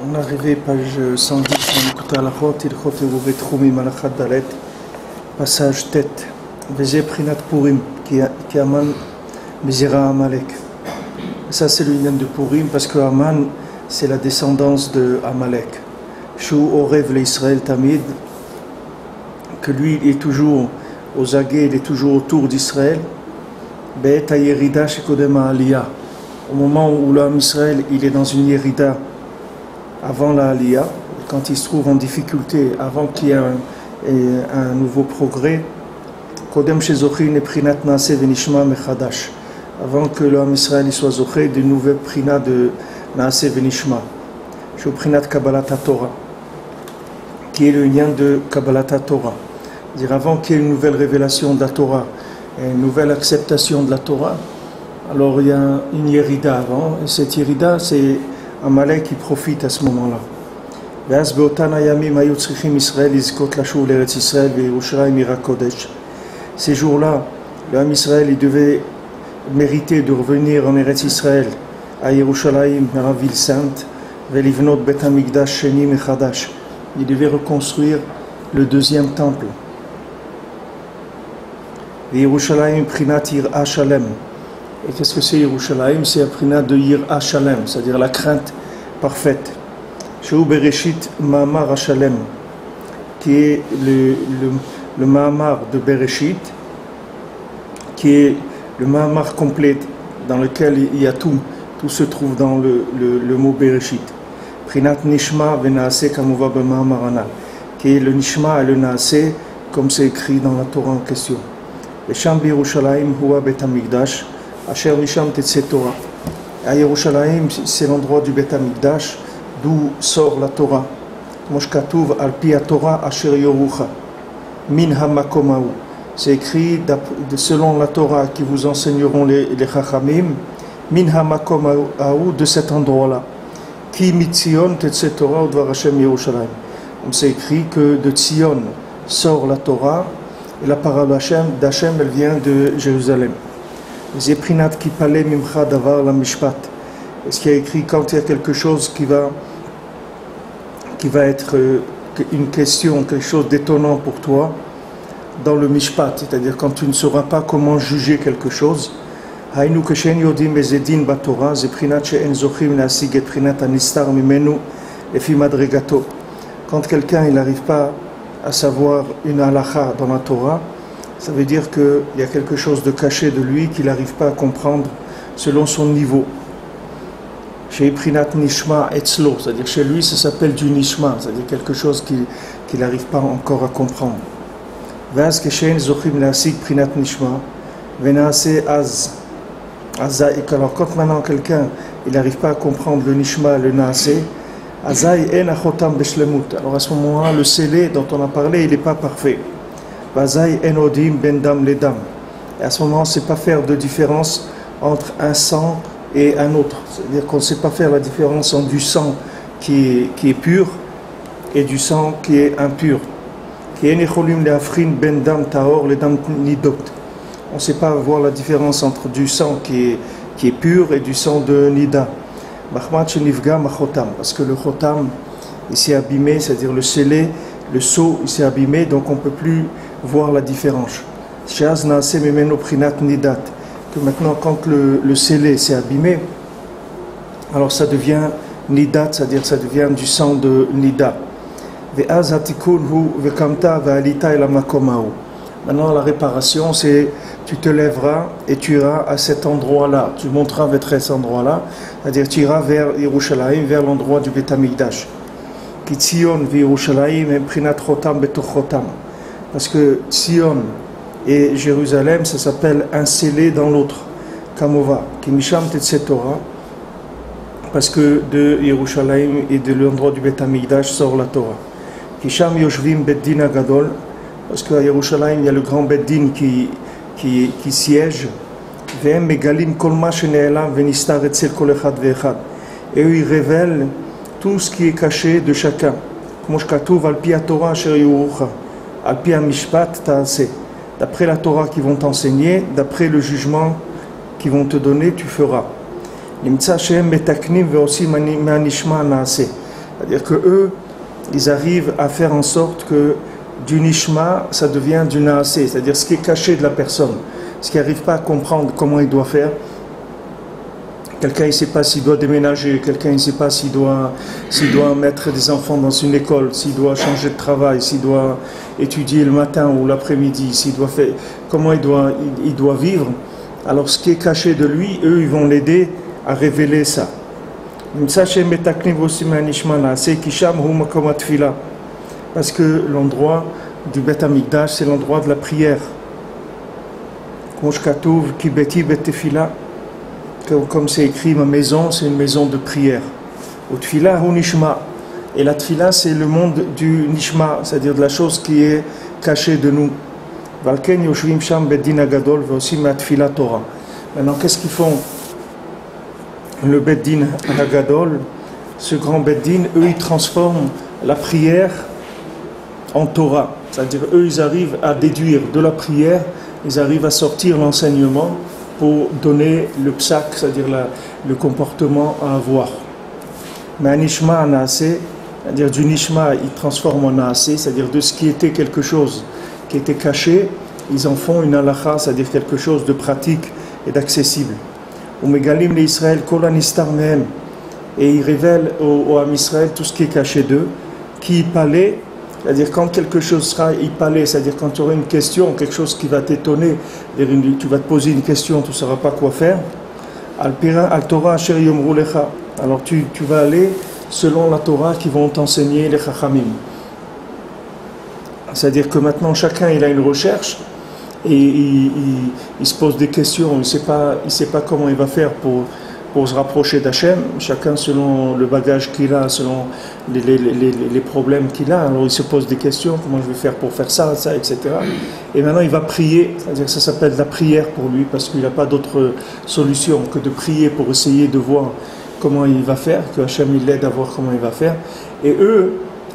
On est arrivé page 110 dans l'écoute à la route, il faut trouver Troumim à la Khadalet, passage tête, Vezé Prinat Purim, qui Aman Mizira Amalek. Ça c'est le lien de Purim parce que Aman c'est la descendance de Amalek. Shou Orev l'Israël Tamid, que lui il est toujours aux aguets, il est toujours autour d'Israël. Be'et Yerida Shekodem Aliyah. Au moment où l'homme Israël il est dans une Yerida avant la Aliyah, quand il se trouve en difficulté, avant qu'il y ait un nouveau progrès, Kodem Shezochin et Prinat Naaseh Venishma Mechadash, avant que l'homme Israël soit zoché d'une nouvelle Prina de Naaseh Venishma, Shou Prinat Kabbalat Torah, qui est le lien de Kabbalat Torah. C'est-à-dire avant qu'il y ait une nouvelle révélation de la Torah, et une nouvelle acceptation de la Torah, alors il y a une Yerida avant, et cette Yerida c'est Amalek qui profite à ce moment-là. Ces jours-là, l'homme Israël il devait mériter de revenir en Eretz Israël, à Yerushalayim, dans la ville sainte, velivnot bet hamikdash sheni mechadash. Il devait reconstruire le deuxième temple. Yerushalayim prinat yir'a shalem. Et qu'est-ce que c'est Yerushalayim? C'est la prinat de yir'a shalem, c'est-à-dire la crainte parfaite. Sheu Bereshit Ma'amar HaShalem, qui est le Ma'amar de Bereshit, qui est le Ma'amar complet dans lequel il y a tout se trouve dans le mot Bereshit. Prinat Nishma Venaase Kamuva B'Ma'amar Anal, qui est le Nishma et le Naase, comme c'est écrit dans la Torah en question. Et Sham Yerushalayim Huwa Bet HaMikdash, Asher Misham Tetzeh Torah. À Yerushalayim, c'est l'endroit du Bet HaMikdash d'où sort la Torah. Mosh Katuv al pi Torah Asher Yorucha Min HaMakomahu. C'est écrit selon la Torah qui vous enseigneront les Chachamim. Min HaMakomahu, de cet endroit-là. Ki mitzion Tetzeh Torah udvar Hashem Yerushalayim. On s'est écrit que de Tzion sort la Torah et la parole d'Hachem elle vient de Jérusalem. Zeprinat ki paleh mimcha davar la mishpat. Est-ce qu'il y a écrit quand il y a quelque chose qui va être une question, quelque chose d'étonnant pour toi dans le mishpat, c'est-à-dire quand tu ne sauras pas comment juger quelque chose. Hainu keshen yodim bezedin batorah zeprinat she'en zochim le'asig et prinat anistar mimenu lefi madregato. Quand quelqu'un il n'arrive pas à savoir une halakha dans la Torah, ça veut dire qu'il y a quelque chose de caché de lui qu'il n'arrive pas à comprendre selon son niveau. Chez Prinat Nishma Etzlo, c'est-à-dire chez lui ça s'appelle du Nishma, c'est-à-dire quelque chose qu'il n'arrive pas encore à comprendre. Vaz Keshen Zochim Leasig Prinat Nishma, Venaase Az. Azaïk. Alors quand maintenant quelqu'un il n'arrive pas à comprendre le Nishma, le Naase, Azaï En Achotam Beshlemut. Alors à ce moment-là, le scellé dont on a parlé, il n'est pas parfait. Bazaï enodim bendam ledam. Et à ce moment, on ne sait pas faire de différence entre un sang et un autre. C'est-à-dire qu'on ne sait pas faire la différence entre du sang qui est pur et du sang qui est impur. Qui enecholim leafrin bendam taor ledam nidot. On ne sait pas voir la différence entre du sang qui est pur et du sang de nida. Bachmat shenivga machotam. Parce que le chotam, il s'est abîmé, c'est-à-dire le scellé, le sceau, il s'est abîmé, donc on ne peut plus voir la différence. Shaz naase memeno prinat nidat. Que maintenant, quand le scellé s'est abîmé, alors ça devient nidat, c'est-à-dire ça devient du sang de nida. Ve'az hatikun hu ve'kamta ve'alita ela makomahu. Maintenant, la réparation, c'est tu te lèveras et tu iras à cet endroit-là. Tu monteras vers cet endroit-là, c'est-à-dire tu iras vers Yerushalayim, vers l'endroit du Bet HaMikdash. Ki Tzion ve'Yerushalayim em prinat chotam betoch chotam. Parce que Tzion et Jérusalem, ça s'appelle un scellé dans l'autre. Kamova, qui misham tetzeh Torah, parce que de Yerushalayim et de l'endroit du Bet HaMikdash sort la Torah. Kisham yoshvim beddin agadol, parce qu'à Yerushalayim il y a le grand beddin qui siège. Ve'em megalim kol ma shene'elam venistar etzel kol echad ve'echad. Et eux ils révèlent tout ce qui est caché de chacun. Comme shkatuv al pi Torah asher yurucha. Al-pi mishpat ta'aseh. D'après la Torah qu'ils vont t'enseigner, d'après le jugement qu'ils vont te donner, tu feras. C'est-à-dire que eux, ils arrivent à faire en sorte que du nishma, ça devient du naasé, c'est-à-dire ce qui est caché de la personne, ce qui n'arrive pas à comprendre comment il doit faire. Quelqu'un ne sait pas s'il doit déménager, quelqu'un ne sait pas s'il doit mettre des enfants dans une école, s'il doit changer de travail, s'il doit étudier le matin ou l'après-midi, s'il doit faire, comment il doit vivre. Alors ce qui est caché de lui, eux, ils vont l'aider à révéler ça. Parce que l'endroit du Bet Amikdash, c'est l'endroit de la prière. Comme c'est écrit, ma maison, c'est une maison de prière. Et la tfila, c'est le monde du nishma, c'est-à-dire de la chose qui est cachée de nous. Maintenant, qu'est-ce qu'ils font? Le Beddin Hagadol, ce grand Beddin, eux, ils transforment la prière en Torah. C'est-à-dire, eux, ils arrivent à déduire de la prière, ils arrivent à sortir l'enseignement pour donner le psak, c'est-à-dire le comportement à avoir. Mais un nishma, un naasé, c'est-à-dire du nishma, ils transforment en naasé, c'est-à-dire de ce qui était quelque chose qui était caché, ils en font une halakha, c'est-à-dire quelque chose de pratique et d'accessible. Umegalim les Israël kol hanistar mehem, et ils révèlent au Ham Israël tout ce qui est caché d'eux, qui parlait, c'est-à-dire quand quelque chose sera parlait, c'est-à-dire quand tu auras une question, quelque chose qui va t'étonner, tu vas te poser une question, tu ne sauras pas quoi faire. Al Torah asher yomru lecha, alors tu vas aller selon la Torah qui vont t'enseigner les chachamim. C'est-à-dire que maintenant chacun il a une recherche et il se pose des questions, il ne sait pas comment il va faire pour se rapprocher d'Hachem, chacun selon le bagage qu'il a, selon les problèmes qu'il a. Alors il se pose des questions, comment je vais faire pour faire ça, etc. Et maintenant il va prier, c'est-à-dire que ça s'appelle la prière pour lui, parce qu'il n'a pas d'autre solution que de prier pour essayer de voir comment il va faire, que Hachem il l'aide à voir comment il va faire. Et eux,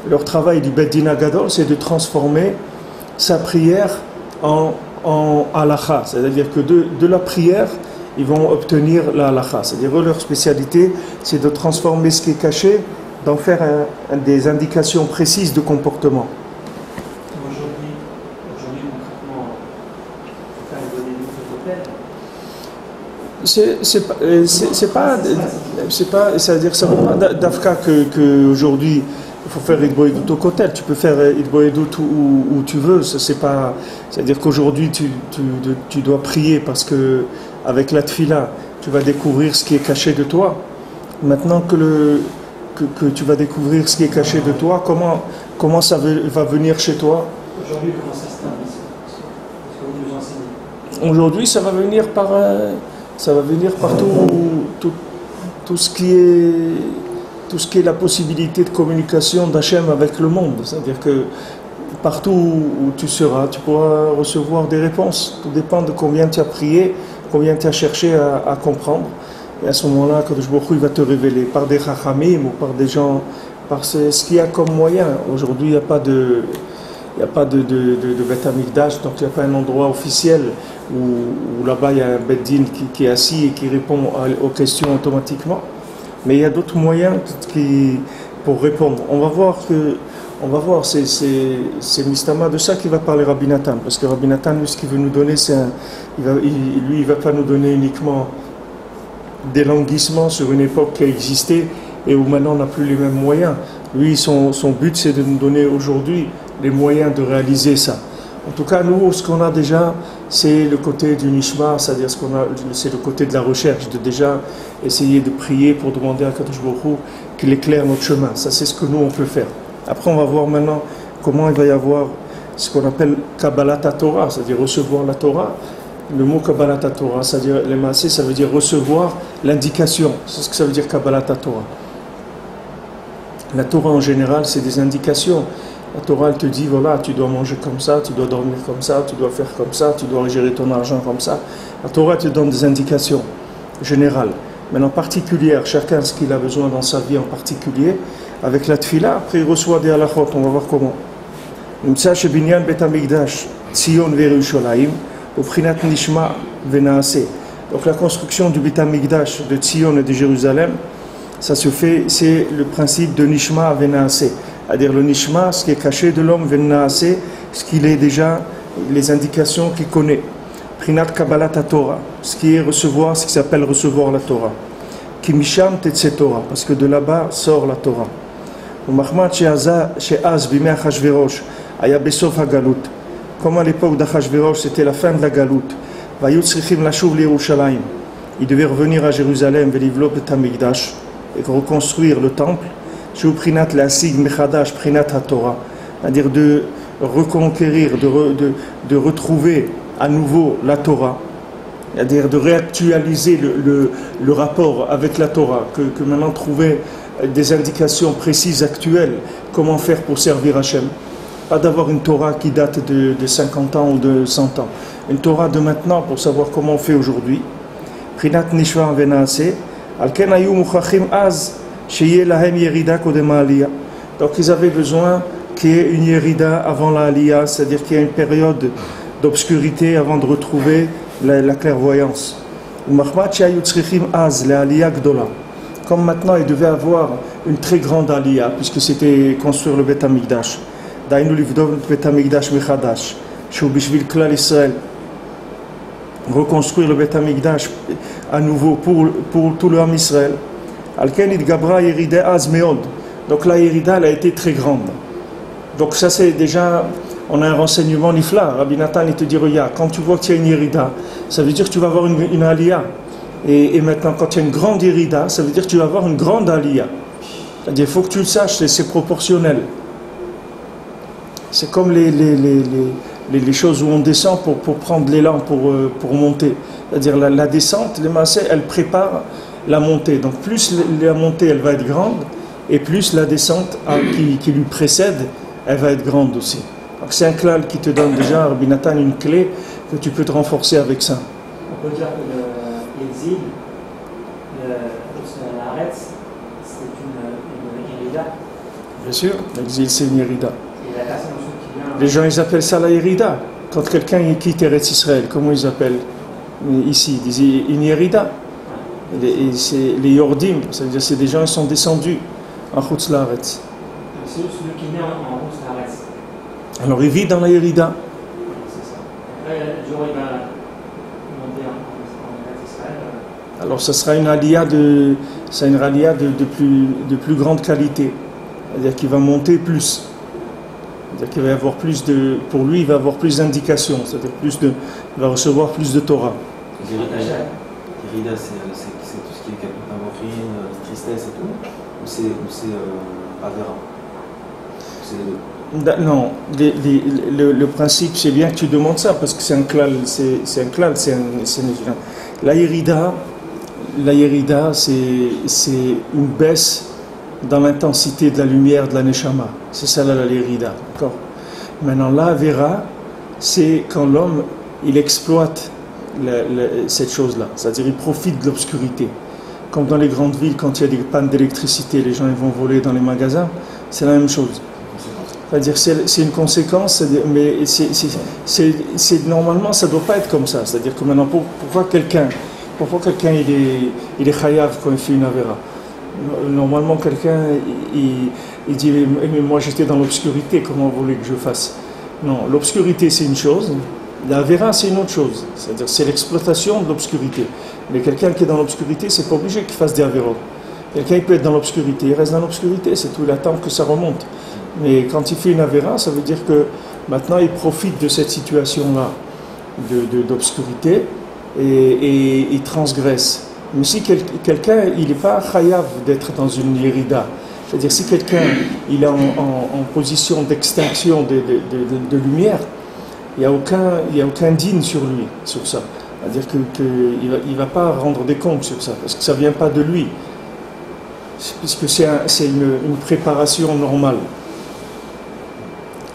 leur travail du Beddin Hagadol, c'est de transformer sa prière en halakha, c'est-à-dire que de la prière, ils vont obtenir la halakha. C'est-à-dire leur spécialité, c'est de transformer ce qui est caché, d'en faire des indications précises de comportement. Aujourd'hui, concrètement, faire donner c'est pas, c'est-à-dire ça ne veut pas d'Afka que aujourd'hui il faut faire Idboedut au Kotel. Tu peux faire Idboedut où tu veux. C'est-à-dire qu'aujourd'hui tu dois prier parce que avec la tfila, tu vas découvrir ce qui est caché de toi. Maintenant que tu vas découvrir ce qui est caché de toi, comment ça va venir chez toi? Aujourd'hui, comment ça se termine? Ce que vous nous enseignez. Aujourd'hui, ça va venir par tout ce qui est la possibilité de communication d'Hachem avec le monde. C'est-à-dire que partout où tu seras, tu pourras recevoir des réponses. Tout dépend de combien tu as prié, combien tu as cherché à comprendre. Et à ce moment-là, Kadosh Baruch Hu, il va te révéler par des chachamim ou par des gens, par ce qu'il y a comme moyen. Aujourd'hui, il n'y a pas de Bet Amikdash, donc il n'y a pas un endroit officiel où là-bas il y a un Beddin qui est assis et qui répond aux questions automatiquement. Mais il y a d'autres moyens pour répondre. On va voir, c'est Mistama de ça qui va parler Rabbi Nathan, parce que Rabbi Nathan, lui, ce qu'il veut nous donner, il ne va pas nous donner uniquement des languissements sur une époque qui a existé et où maintenant on n'a plus les mêmes moyens. Lui, son but, c'est de nous donner aujourd'hui les moyens de réaliser ça. En tout cas, nous, ce qu'on a déjà, c'est le côté du nishma, c'est-à-dire c'est le côté de la recherche, de déjà essayer de prier pour demander à Kadosh Baruch Hu qu'il éclaire notre chemin. Ça, c'est ce que nous, on peut faire. Après, on va voir maintenant comment il va y avoir ce qu'on appelle Kabbalat Torah, c'est-à-dire recevoir la Torah. Le mot Kabbalat Torah, c'est-à-dire les massés, ça veut dire recevoir l'indication. C'est ce que ça veut dire Kabbalat Torah. La Torah en général, c'est des indications. La Torah, elle te dit, voilà, tu dois manger comme ça, tu dois dormir comme ça, tu dois faire comme ça, tu dois gérer ton argent comme ça. La Torah te donne des indications générales. Maintenant, particulières, chacun ce qu'il a besoin dans sa vie en particulier. Avec la tfila, après il reçoit des halachot, on va voir comment. Donc la construction du Bet Amikdash de Tzion et de Jérusalem, Ça se fait, c'est le principe de Nishma Venaase. C'est-à-dire le Nishma, ce qui est caché de l'homme, Venaase, ce qu'il est déjà, les indications qu'il connaît. Prinat Kabbalat Torah, ce qui est recevoir, ce qui s'appelle recevoir la Torah. Kimisham Tetse Torah, parce que de là-bas sort la Torah. Umachmat She'az Bimei Achashverosh, Aya Besof HaGalut. Comme à l'époque d'Achashverosh, c'était la fin de la Galut. Vayut Tzrichim Lashuv l'Yerushalayim. Il devait revenir à Jérusalem, Velivlo Bet HaMikdash, et reconstruire le temple. Shu Prinat Le'asig Mechadash Prinat HaTorah, c'est-à-dire de reconquérir, de retrouver à nouveau la Torah, c'est-à-dire de réactualiser le rapport avec la Torah, que maintenant trouver des indications précises, actuelles, comment faire pour servir Hachem. Pas d'avoir une Torah qui date de 50 ans ou de 100 ans. Une Torah de maintenant pour savoir comment on fait aujourd'hui. Prinat Nishva Venaase, Alken Ayu Muchachim Az, Sheye Lahem Yerida Kodem Aliyah. Donc ils avaient besoin qu'il y ait une Yerida avant la Aliyah, c'est-à-dire qu'il y a une période d'obscurité avant de retrouver la clairvoyance. Comme maintenant il devait avoir une très grande aliyah, puisque c'était construire le Bet HaMikdash. Dainu livdov Bet HaMikdash mechadash, shu bishvil klal Israël. Reconstruire le Bet HaMikdash à nouveau pour tout le Ham Israël. Alken itgabra yerida az meod. Donc la yerida elle a été très grande. Donc ça c'est déjà, on a un renseignement nifla. Rabbi Nathan il te dit regarde, quand tu vois qu'il y a une yerida, ça veut dire que tu vas avoir une aliyah. Et maintenant quand il y a une grande yerida, ça veut dire que tu vas avoir une grande aliyah. C'est-à-dire il faut que tu le saches, c'est proportionnel. C'est comme les choses où on descend pour prendre l'élan, pour monter. C'est-à-dire la descente, les massés, elle prépare la montée. Donc plus la montée elle va être grande, et plus la descente qui lui précède, elle va être grande aussi. Donc c'est un klal qui te donne déjà, Rabbi Nathan, une clé que tu peux te renforcer avec ça. On peut dire que l'exil, l'Aretz, c'est une Yerida. Bien sûr, l'exil c'est une Yerida. Et la personne qui vient... Les gens ils appellent ça la Yerida. Quand quelqu'un quitte Eretz Israël, comment ils appellent ici? Ils disent une Yerida. Et c'est les Yordim, ça veut dire c'est des gens qui sont descendus en Chutz La'aretz. C'est celui qui est né en Chutz La'aretz. Alors il vit dans la Yerida. C'est ça. Après, le jour où il va monter en Eretz Israël. Alors ça sera une aliyah de plus grande qualité. C'est-à-dire qu'il va monter plus. C'est-à-dire qu'il va y avoir plus de... Pour lui, il va avoir plus d'indications. C'est-à-dire il va recevoir plus de Torah. Yerida, c'est tout ce qui est amourine, tristesse et tout, ou c'est Avera? C'est les deux? Non, le principe, c'est bien que tu demandes ça, parce que c'est un klal, la Yerida, c'est une baisse dans l'intensité de la lumière de la Neshama. C'est ça la Yerida, d'accord? Maintenant, la Avera, c'est quand l'homme, il exploite cette chose-là, c'est-à-dire il profite de l'obscurité. Comme dans les grandes villes, quand il y a des pannes d'électricité, les gens ils vont voler dans les magasins, c'est la même chose. C'est-à-dire c'est une conséquence, mais normalement ça ne doit pas être comme ça. C'est-à-dire que maintenant, pourquoi quelqu'un il est chayav quand il fait une avera? Normalement quelqu'un il dit mais moi j'étais dans l'obscurité, comment vous voulez que je fasse? Non, l'obscurité c'est une chose. La vera, c'est une autre chose, c'est-à-dire c'est l'exploitation de l'obscurité. Mais quelqu'un qui est dans l'obscurité, c'est pas obligé qu'il fasse des avéros. Quelqu'un qui peut être dans l'obscurité, il reste dans l'obscurité, c'est tout, il attend que ça remonte. Mais quand il fait une avéra, ça veut dire que maintenant il profite de cette situation-là d'obscurité et il transgresse. Mais si quelqu'un, il n'est pas chayav d'être dans une yerida, c'est-à-dire si quelqu'un il est en position d'extinction de lumière, il n'y a aucun digne sur lui, sur ça. C'est-à-dire qu'il ne va pas rendre des comptes sur ça, parce que ça ne vient pas de lui. Puisque c'est une préparation normale.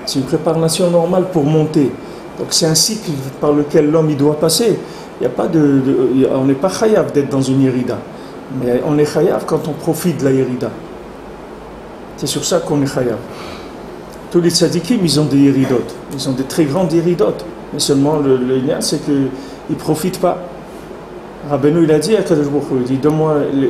C'est une préparation normale pour monter. Donc c'est un cycle par lequel l'homme il doit passer. Il y a pas on n'est pas chayav d'être dans une yerida. Mais on est chayav quand on profite de la yerida. C'est sur ça qu'on est chayav. Tous les tzadikim, ils ont des yeridot. Ils ont des très grandes yeridot. Mais seulement le lien, c'est qu'ils ne profitent pas. Rabbeinu, il a dit à Kadosh Baruch Hu, il dit,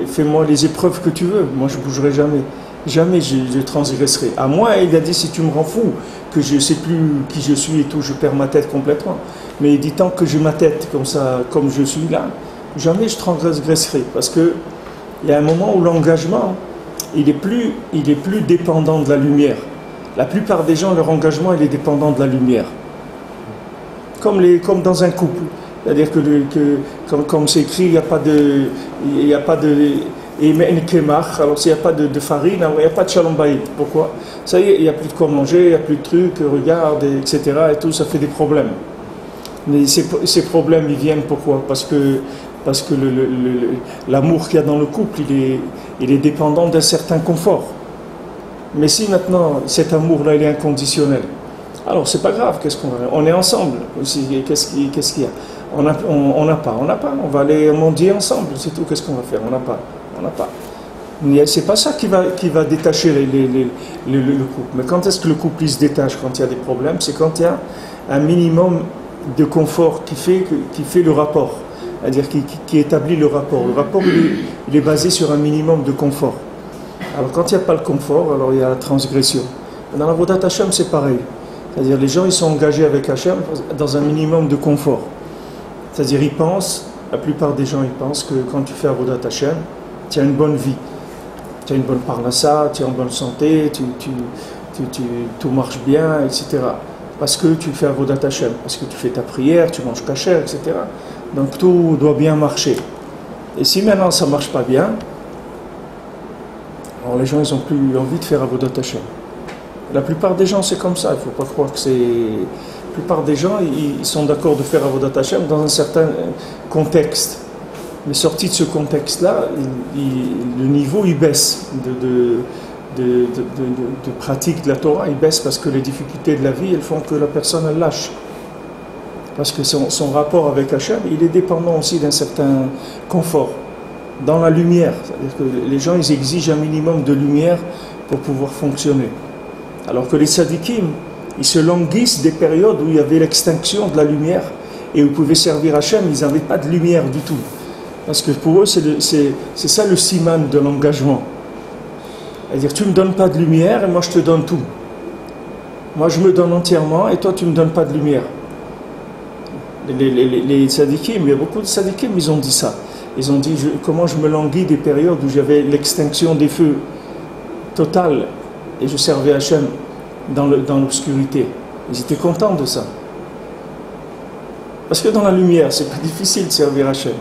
fais-moi les épreuves que tu veux, moi je bougerai jamais. Jamais je transgresserai. À moi, il a dit, si tu me rends fou, que je ne sais plus qui je suis et tout, je perds ma tête complètement. Mais il dit, tant que j'ai ma tête comme ça, comme je suis là, jamais je transgresserai. Parce qu'il y a un moment où l'engagement, il est plus dépendant de la lumière. La plupart des gens, leur engagement, il est dépendant de la lumière. Comme dans un couple. C'est-à-dire comme c'est écrit, il n'y a pas de... alors s'il n'y a pas de farine, il n'y a pas de shalom bayit. Pourquoi? Ça y est, il n'y a plus de quoi manger, il n'y a plus de trucs, regarde, etc. Et tout, ça fait des problèmes. Mais ces problèmes, ils viennent pourquoi? Parce que l'amour qu'il y a dans le couple, il est dépendant d'un certain confort. Mais si maintenant, cet amour-là, il est inconditionnel, alors c'est pas grave, on est ensemble. Qu'est-ce qu'il y a? On n'a pas. On va aller mendier ensemble, c'est tout. Qu'est-ce qu'on va faire? On n'a pas. C'est pas ça qui va détacher le couple. Mais quand est-ce que le couple il se détache quand il y a des problèmes? C'est quand il y a un minimum de confort qui fait le rapport, c'est-à-dire qui établit le rapport. Le rapport il est basé sur un minimum de confort. Alors quand il n'y a pas le confort, alors il y a la transgression. Dans la Avodat Hashem, c'est pareil. C'est-à-dire les gens ils sont engagés avec Hashem dans un minimum de confort. C'est-à-dire la plupart des gens ils pensent que quand tu fais Avodat Hashem, tu as une bonne vie, tu as une bonne parnassa, tu es en bonne santé, tout marche bien, etc. Parce que tu fais Avodat Hashem, parce que tu fais ta prière, tu manges kasher, etc. Donc tout doit bien marcher. Et si maintenant ça ne marche pas bien, alors les gens ils n'ont plus envie de faire Avodat Hashem. La plupart des gens c'est comme ça, il ne faut pas croire que c'est... La plupart des gens ils sont d'accord de faire Avodat Hashem dans un certain contexte. Mais sorti de ce contexte-là, le niveau il baisse de pratique de la Torah, il baisse parce que les difficultés de la vie, elles font que la personne elle lâche. Parce que son rapport avec Hachem, il est dépendant aussi d'un certain confort, dans la lumière. C'est-à-dire que les gens, ils exigent un minimum de lumière pour pouvoir fonctionner. Alors que les tzadikim, ils se languissent des périodes où il y avait l'extinction de la lumière et où ils pouvaient servir Hachem, ils n'avaient pas de lumière du tout. Parce que pour eux, c'est ça le siman de l'engagement. C'est-à-dire, tu ne me donnes pas de lumière et moi je te donne tout. Moi je me donne entièrement et toi tu ne me donnes pas de lumière. Les tzadikim, il y a beaucoup de tzadikim, ils ont dit ça. Ils ont dit, comment je me languis des périodes où j'avais l'extinction des feux totale et je servais Hachem dans l'obscurité. Ils étaient contents de ça. Parce que dans la lumière, c'est pas difficile de servir Hachem.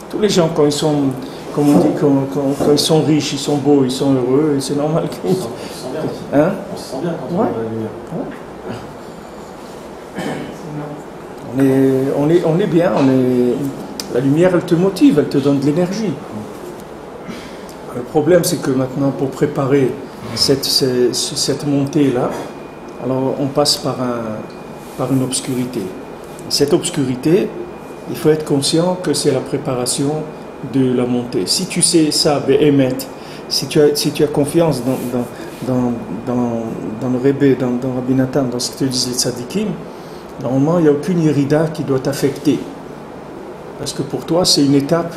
Tous les gens, quand ils sont, comme on dit, quand ils sont riches, ils sont beaux, ils sont heureux, et c'est normal qu'ils... On se sent bien aussi. Hein? On se sent bien quand on est dans la lumière. On est bien, la lumière elle te motive, elle te donne de l'énergie. Le problème c'est que maintenant pour préparer cette montée-là, alors on passe par une obscurité. Cette obscurité, il faut être conscient que c'est la préparation de la montée. Si tu sais ça, Be'emet, si tu as confiance dans le Rebbe, dans Rabbi Nathan, dans ce que te disent les tzadikim, normalement, il n'y a aucune irida qui doit t'affecter. Parce que pour toi, c'est une étape,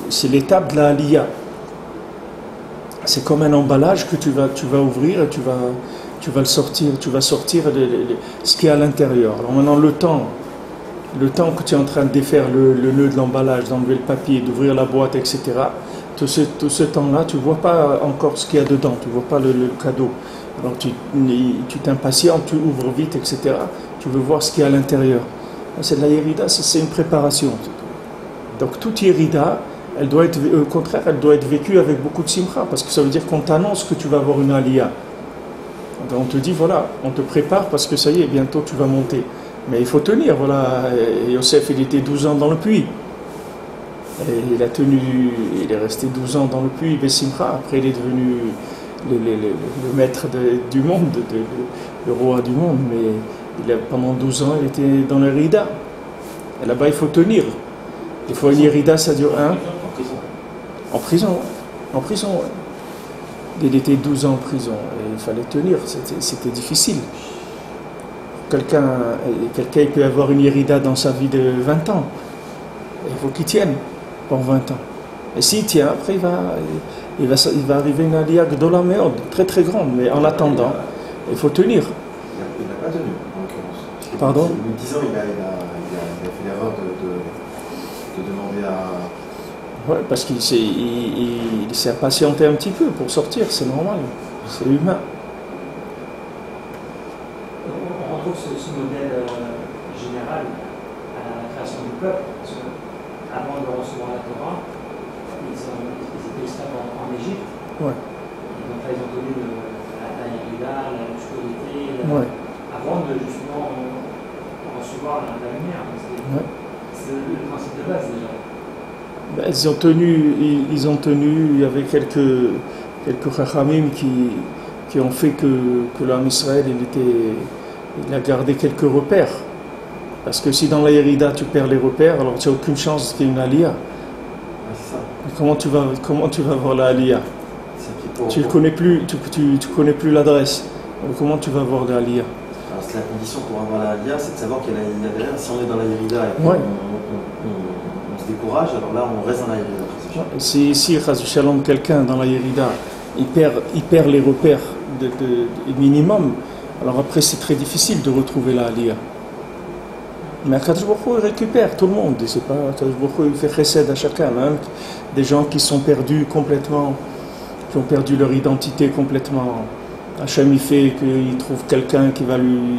c'est l'étape de la aliyah. C'est comme un emballage que tu vas ouvrir et tu vas le sortir, tu vas sortir ce qui est à l'intérieur. Alors maintenant, le temps que tu es en train de défaire le nœud de l'emballage, d'enlever le papier, d'ouvrir la boîte, etc., tout ce temps-là, tu ne vois pas encore ce qu'il y a dedans, tu ne vois pas le cadeau. Alors tu t'impatientes, tu ouvres vite, etc. Tu veux voir ce qu'il y a à l'intérieur. C'est de la yérida, c'est une préparation. Donc toute yérida, elle doit être, au contraire, elle doit être vécue avec beaucoup de simcha, parce que ça veut dire qu'on t'annonce que tu vas avoir une aliyah. Donc on te dit, voilà, on te prépare parce que ça y est, bientôt tu vas monter. Mais il faut tenir, voilà. Et Yosef, il était 12 ans dans le puits. Et il est resté 12 ans dans le puits, Bessimcha. Après, il est devenu le maître du monde, le roi du monde. Mais pendant 12 ans, il était dans le Rida. Et là-bas, il faut tenir. Il faut une Rida, ça dure en prison. En prison, ouais. Il était 12 ans en prison. Et il fallait tenir. C'était difficile. quelqu'un il peut avoir une Yerida dans sa vie de 20 ans. Il faut qu'il tienne pour 20 ans. Et s'il tient, après il va arriver une Aliyah Gdola Meod, très très grande. Mais en attendant, il faut tenir. Il n'a pas tenu, en l'occurrence. Pardon? Il 10 ans, il a fait l'erreur de demander à... Ouais, parce qu'il s'est patienté un petit peu pour sortir, c'est normal, c'est humain. On retrouve ce modèle général à la création du peuple. Parce que avant de recevoir la Torah, ils étaient esclaves en Égypte. Ouais. Et donc là, ils ont connu la Yerida, la l'obscurité, Ouais. avant de justement recevoir la lumière. C'est le principe de base déjà. Ben, ils ont tenu, il y avait quelques chachamim qui ont fait que l'homme Israël il a gardé quelques repères. Parce que si dans la Yerida tu perds les repères, alors tu n'as aucune chance qu'il y ait une Aliyah. Ouais, c'est ça. Comment tu vas voir la Aliyah? Tu ne connais plus, tu connais plus l'adresse. Donc comment tu vas voir la Aliyah? Alors c'est la condition pour avoir la Aliyah, c'est de savoir qu'il y a la Aliyah derrière. Si on est dans la Yerida et qu'on Ouais. on se décourage, alors là on reste dans la Yerida. Si Shalom, quelqu'un dans la Yerida, il perd les repères de minimum, alors après c'est très difficile de retrouver la Aliyah. Mais Akadosh Baruch Hu, il récupère tout le monde. C'est pas Akadosh Baruch Hu, il fait chesed à chacun, même des gens qui sont perdus complètement, qui ont perdu leur identité complètement. Hachem il fait qu'il trouve quelqu'un qui va lui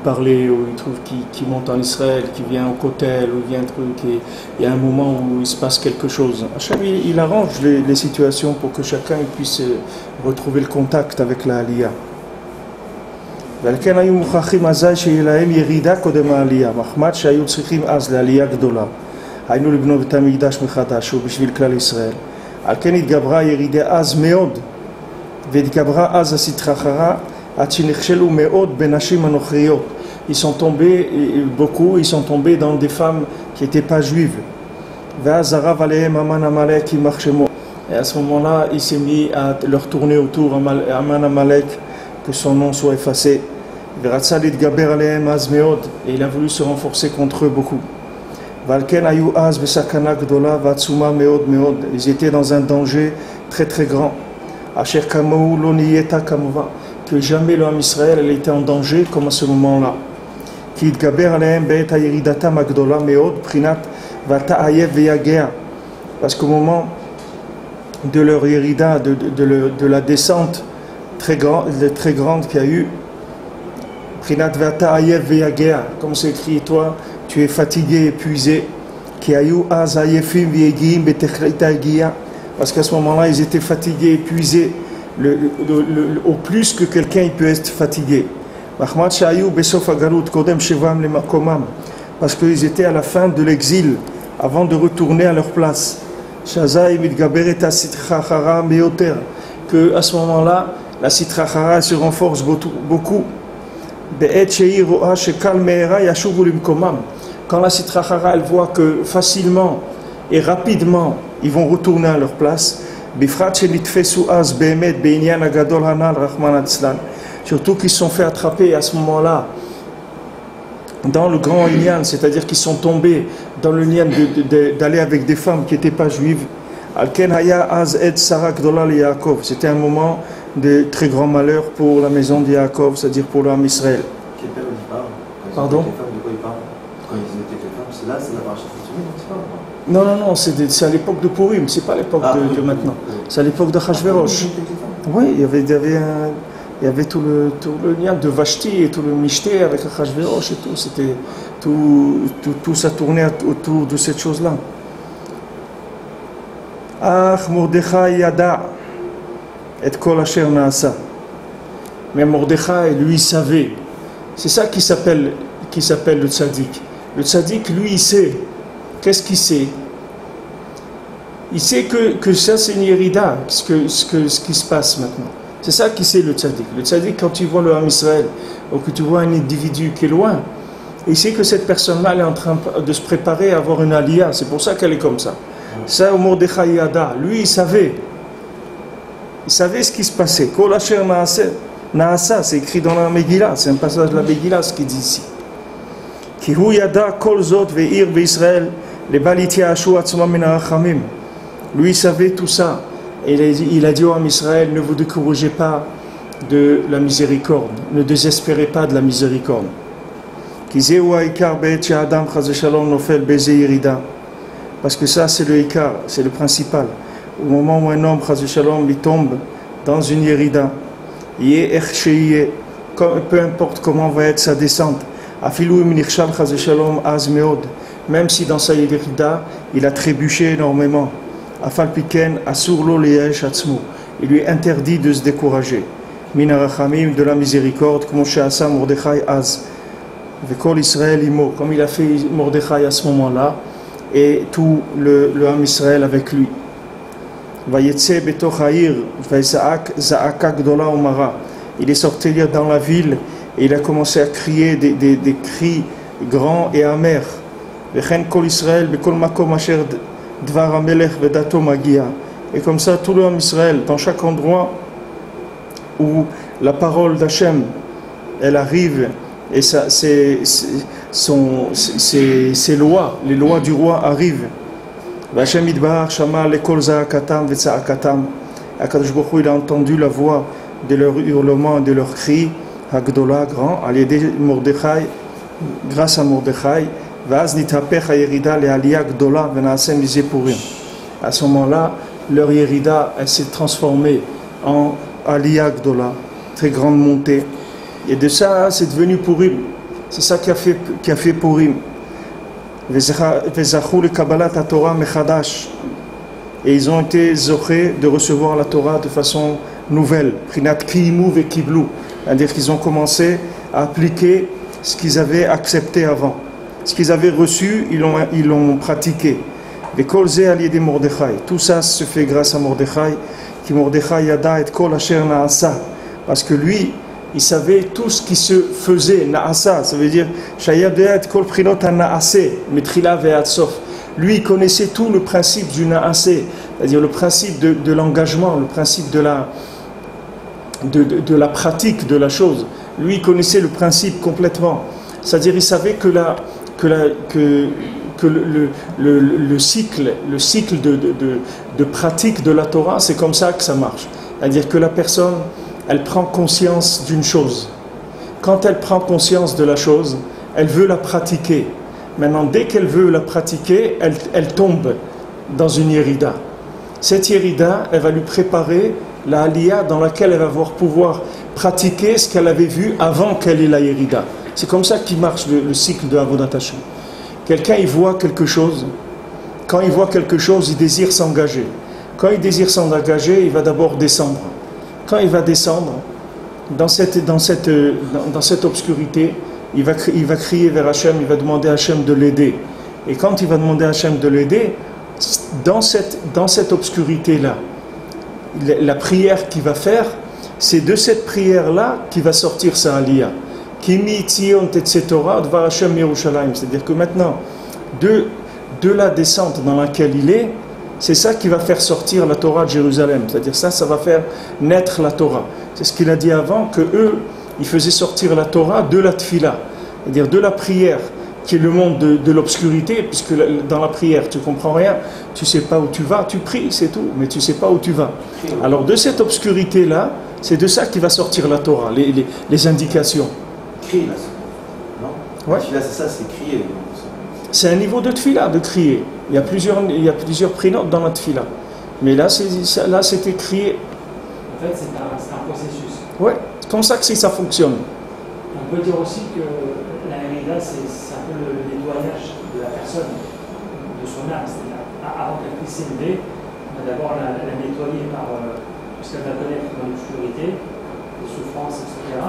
parler, ou il trouve qui monte en Israël, qui vient au Kotel, ou il vient un truc, et il y a un moment où il se passe quelque chose. Hachem il arrange les situations pour que chacun puisse retrouver le contact avec la Aliyah. ולכן היו מוכרחים אזי שיהיה להם ירידה קודם העלייה, מחמד שהיו צריכים אז לעלייה גדולה. היינו לבנות את המקדש מחדש, ובשביל כלל ישראל. על כן התגברה הירידה אז מאוד, והתגברה אז הסטרחרה, עד שנכשלו מאוד בנשים הנוכריות. Ils sont tombés, beaucoup, ils sont tombés dans des femmes qui n'étaient pas juives. ואז הרב עליהם אמן עמלק יימח שמו. Et à ce moment-là, il s'est mis à leur tourner autour, Aman Amalek, que son nom soit effacé. Et il a voulu se renforcer contre eux beaucoup. Ils étaient dans un danger très très grand. Que jamais l'homme Israël était en danger comme à ce moment-là. Parce qu'au moment de leur Yerida, de la descente très grande qu'il y a eu, comme c'est écrit, toi tu es fatigué, épuisé, parce qu'à ce moment-là ils étaient fatigués, épuisés, au plus que quelqu'un il peut être fatigué, parce qu'ils étaient à la fin de l'exil avant de retourner à leur place, que à ce moment-là la sitrachara se renforce beaucoup. Quand la sitrachara elle voit que facilement et rapidement ils vont retourner à leur place, surtout qu'ils se sont fait attraper à ce moment-là dans le grand Inyan, c'est-à-dire qu'ils sont tombés dans le Inyan d'aller avec des femmes qui n'étaient pas juives. C'était un moment de très grand malheur pour la maison de Yaakov, c'est-à-dire pour l'homme Israël. Quelle période il parle? Pardon? De quoi il parle? Quand ils étaient les femmes, c'est là, c'est la paracha de Non, c'est à l'époque de Purim, c'est pas à l'époque de maintenant. C'est à l'époque de Hachvérosh. Oui, il y avait tout le lien de Vashti et tout le Mishté avec Hachvérosh et tout. C'était tout ça tournait autour de cette chose-là. Ach Mordechai yada et kol asher naasa. Mais Mordechai, lui, savait. C'est ça qui s'appelle le tzaddik. Le tzaddik, lui, il sait. Qu'est-ce qu'il sait? Il sait que ça, c'est une Yerida, ce qui se passe maintenant. C'est ça qui sait le tzaddik. Le tzaddik, quand tu vois le Ham Israël, ou que tu vois un individu qui est loin, il sait que cette personne-là, elle est en train de se préparer à avoir une aliyah. C'est pour ça qu'elle est comme ça. Ça, au Mordechai Yada, lui, il savait. Il savait ce qui se passait. Kol asher naaseh. Naasa, c'est écrit dans la Megillah, c'est un passage de la Megillah ce qu'il dit ici. Ki hu yada kol zot ve'ir ve'Israël lebal yityaashu atzmam min harachamim. Lui savait tout ça. Et il a dit à Israël, ne vous découragez pas de la miséricorde, ne désespérez pas de la miséricorde. Parce que ça c'est le ikar, c'est le principal. Au moment où un homme il tombe dans une yerida, peu importe comment va être sa descente, même si dans sa yerida il a trébuché énormément, il lui est interdit de se décourager. Minarachamim, de la miséricorde, comme Sheasa Mordechai Az, Vekol Israël Imo, comme il a fait Mordechai à ce moment-là, et tout le Ham Israël avec lui. Vayetse Betoch Haïr, Vaisaak Zaaka Gdola Omara. Il est sorti dans la ville et il a commencé à crier des cris grands et amers. Vechen Kol Israël, Bekol Makom Asher Dvar Amelech Vedato Magia. Et comme ça, tout le Ham Israël, dans chaque endroit où la parole d'Hachem, elle arrive, et ça, ses lois, les lois du roi arrivent. Hachem Idbar, Shama, Lekol Zaakatam, Vetsaakatam. Akadosh Baruch Hu, il a entendu la voix de leurs hurlements, de leurs cris, Hagdola, grand, à l'aider Mordechai, grâce à Mordechai, Vaz Nitapech Hayerida, le Aliyah Gdola, Venasem Izepurim. À ce moment-là, leur Yerida, elle s'est transformée en Aliyah Gdola, très grande montée. Et de ça, c'est devenu Purim. C'est ça qui a fait Purim. Vezachou le Kabbalat Torah Mechadash. Et ils ont été zochés de recevoir la Torah de façon nouvelle. Prinat Kiimu ve Kiblu. C'est-à-dire qu'ils ont commencé à appliquer ce qu'ils avaient accepté avant. Ce qu'ils avaient reçu, ils l'ont pratiqué. Tout ça se fait grâce à Mordechai. Qui Mordechai Yada et Kol Asher Naasa. Parce que lui, il savait tout ce qui se faisait, Naasa, ça veut dire Shayadea et Kol Prinot Naase, Metrila Ve'at Sof. Lui, il connaissait tout le principe du Naase, c'est-à-dire le principe de l'engagement, le principe de la pratique de la chose. Lui, il connaissait le principe complètement. C'est-à-dire, il savait que le cycle de pratique de la Torah, c'est comme ça que ça marche. C'est-à-dire que la personne, elle prend conscience d'une chose. Quand elle prend conscience de la chose, elle veut la pratiquer. Maintenant, dès qu'elle veut la pratiquer, elle tombe dans une yerida. Cette yerida, elle va lui préparer la aliyah dans laquelle elle va pouvoir pratiquer ce qu'elle avait vu avant qu'elle ait la yerida. C'est comme ça qu'il marche le cycle de Avodat Hashem. Quelqu'un, il voit quelque chose. Quand il voit quelque chose, il désire s'engager. Quand il désire s'engager, il va d'abord descendre. Quand il va descendre, dans cette obscurité, il va crier vers Hachem, il va demander à Hachem de l'aider. Et quand il va demander à Hachem de l'aider, dans cette obscurité-là, la prière qu'il va faire, c'est de cette prière-là qu'il va sortir sa aliyah. C'est-à-dire que maintenant, de la descente dans laquelle il est, c'est ça qui va faire sortir la Torah de Jérusalem. C'est-à-dire ça va faire naître la Torah. C'est ce qu'il a dit avant, que eux, ils faisaient sortir la Torah de la tfila, c'est-à-dire de la prière, qui est le monde de l'obscurité, puisque dans la prière, tu ne comprends rien, tu ne sais pas où tu vas, tu pries, c'est tout, mais tu ne sais pas où tu vas. Alors de cette obscurité-là, c'est de ça qui va sortir la Torah, les indications. Crier, là, non? Ouais. Tfila, c'est ça, c'est crier. C'est un niveau de tfila, de crier. Il y a plusieurs prinotes dans la tfila. Mais là, c'était crier. En fait, c'est un processus. Oui, c'est comme ça que ça fonctionne. On peut dire aussi que la Yerida, c'est un peu le nettoyage de la personne, de son âme. C'est-à-dire, avant qu'elle puisse s'élever, on va d'abord la nettoyer par ce qu'elle va connaître dans l'obscurité, les souffrances, etc.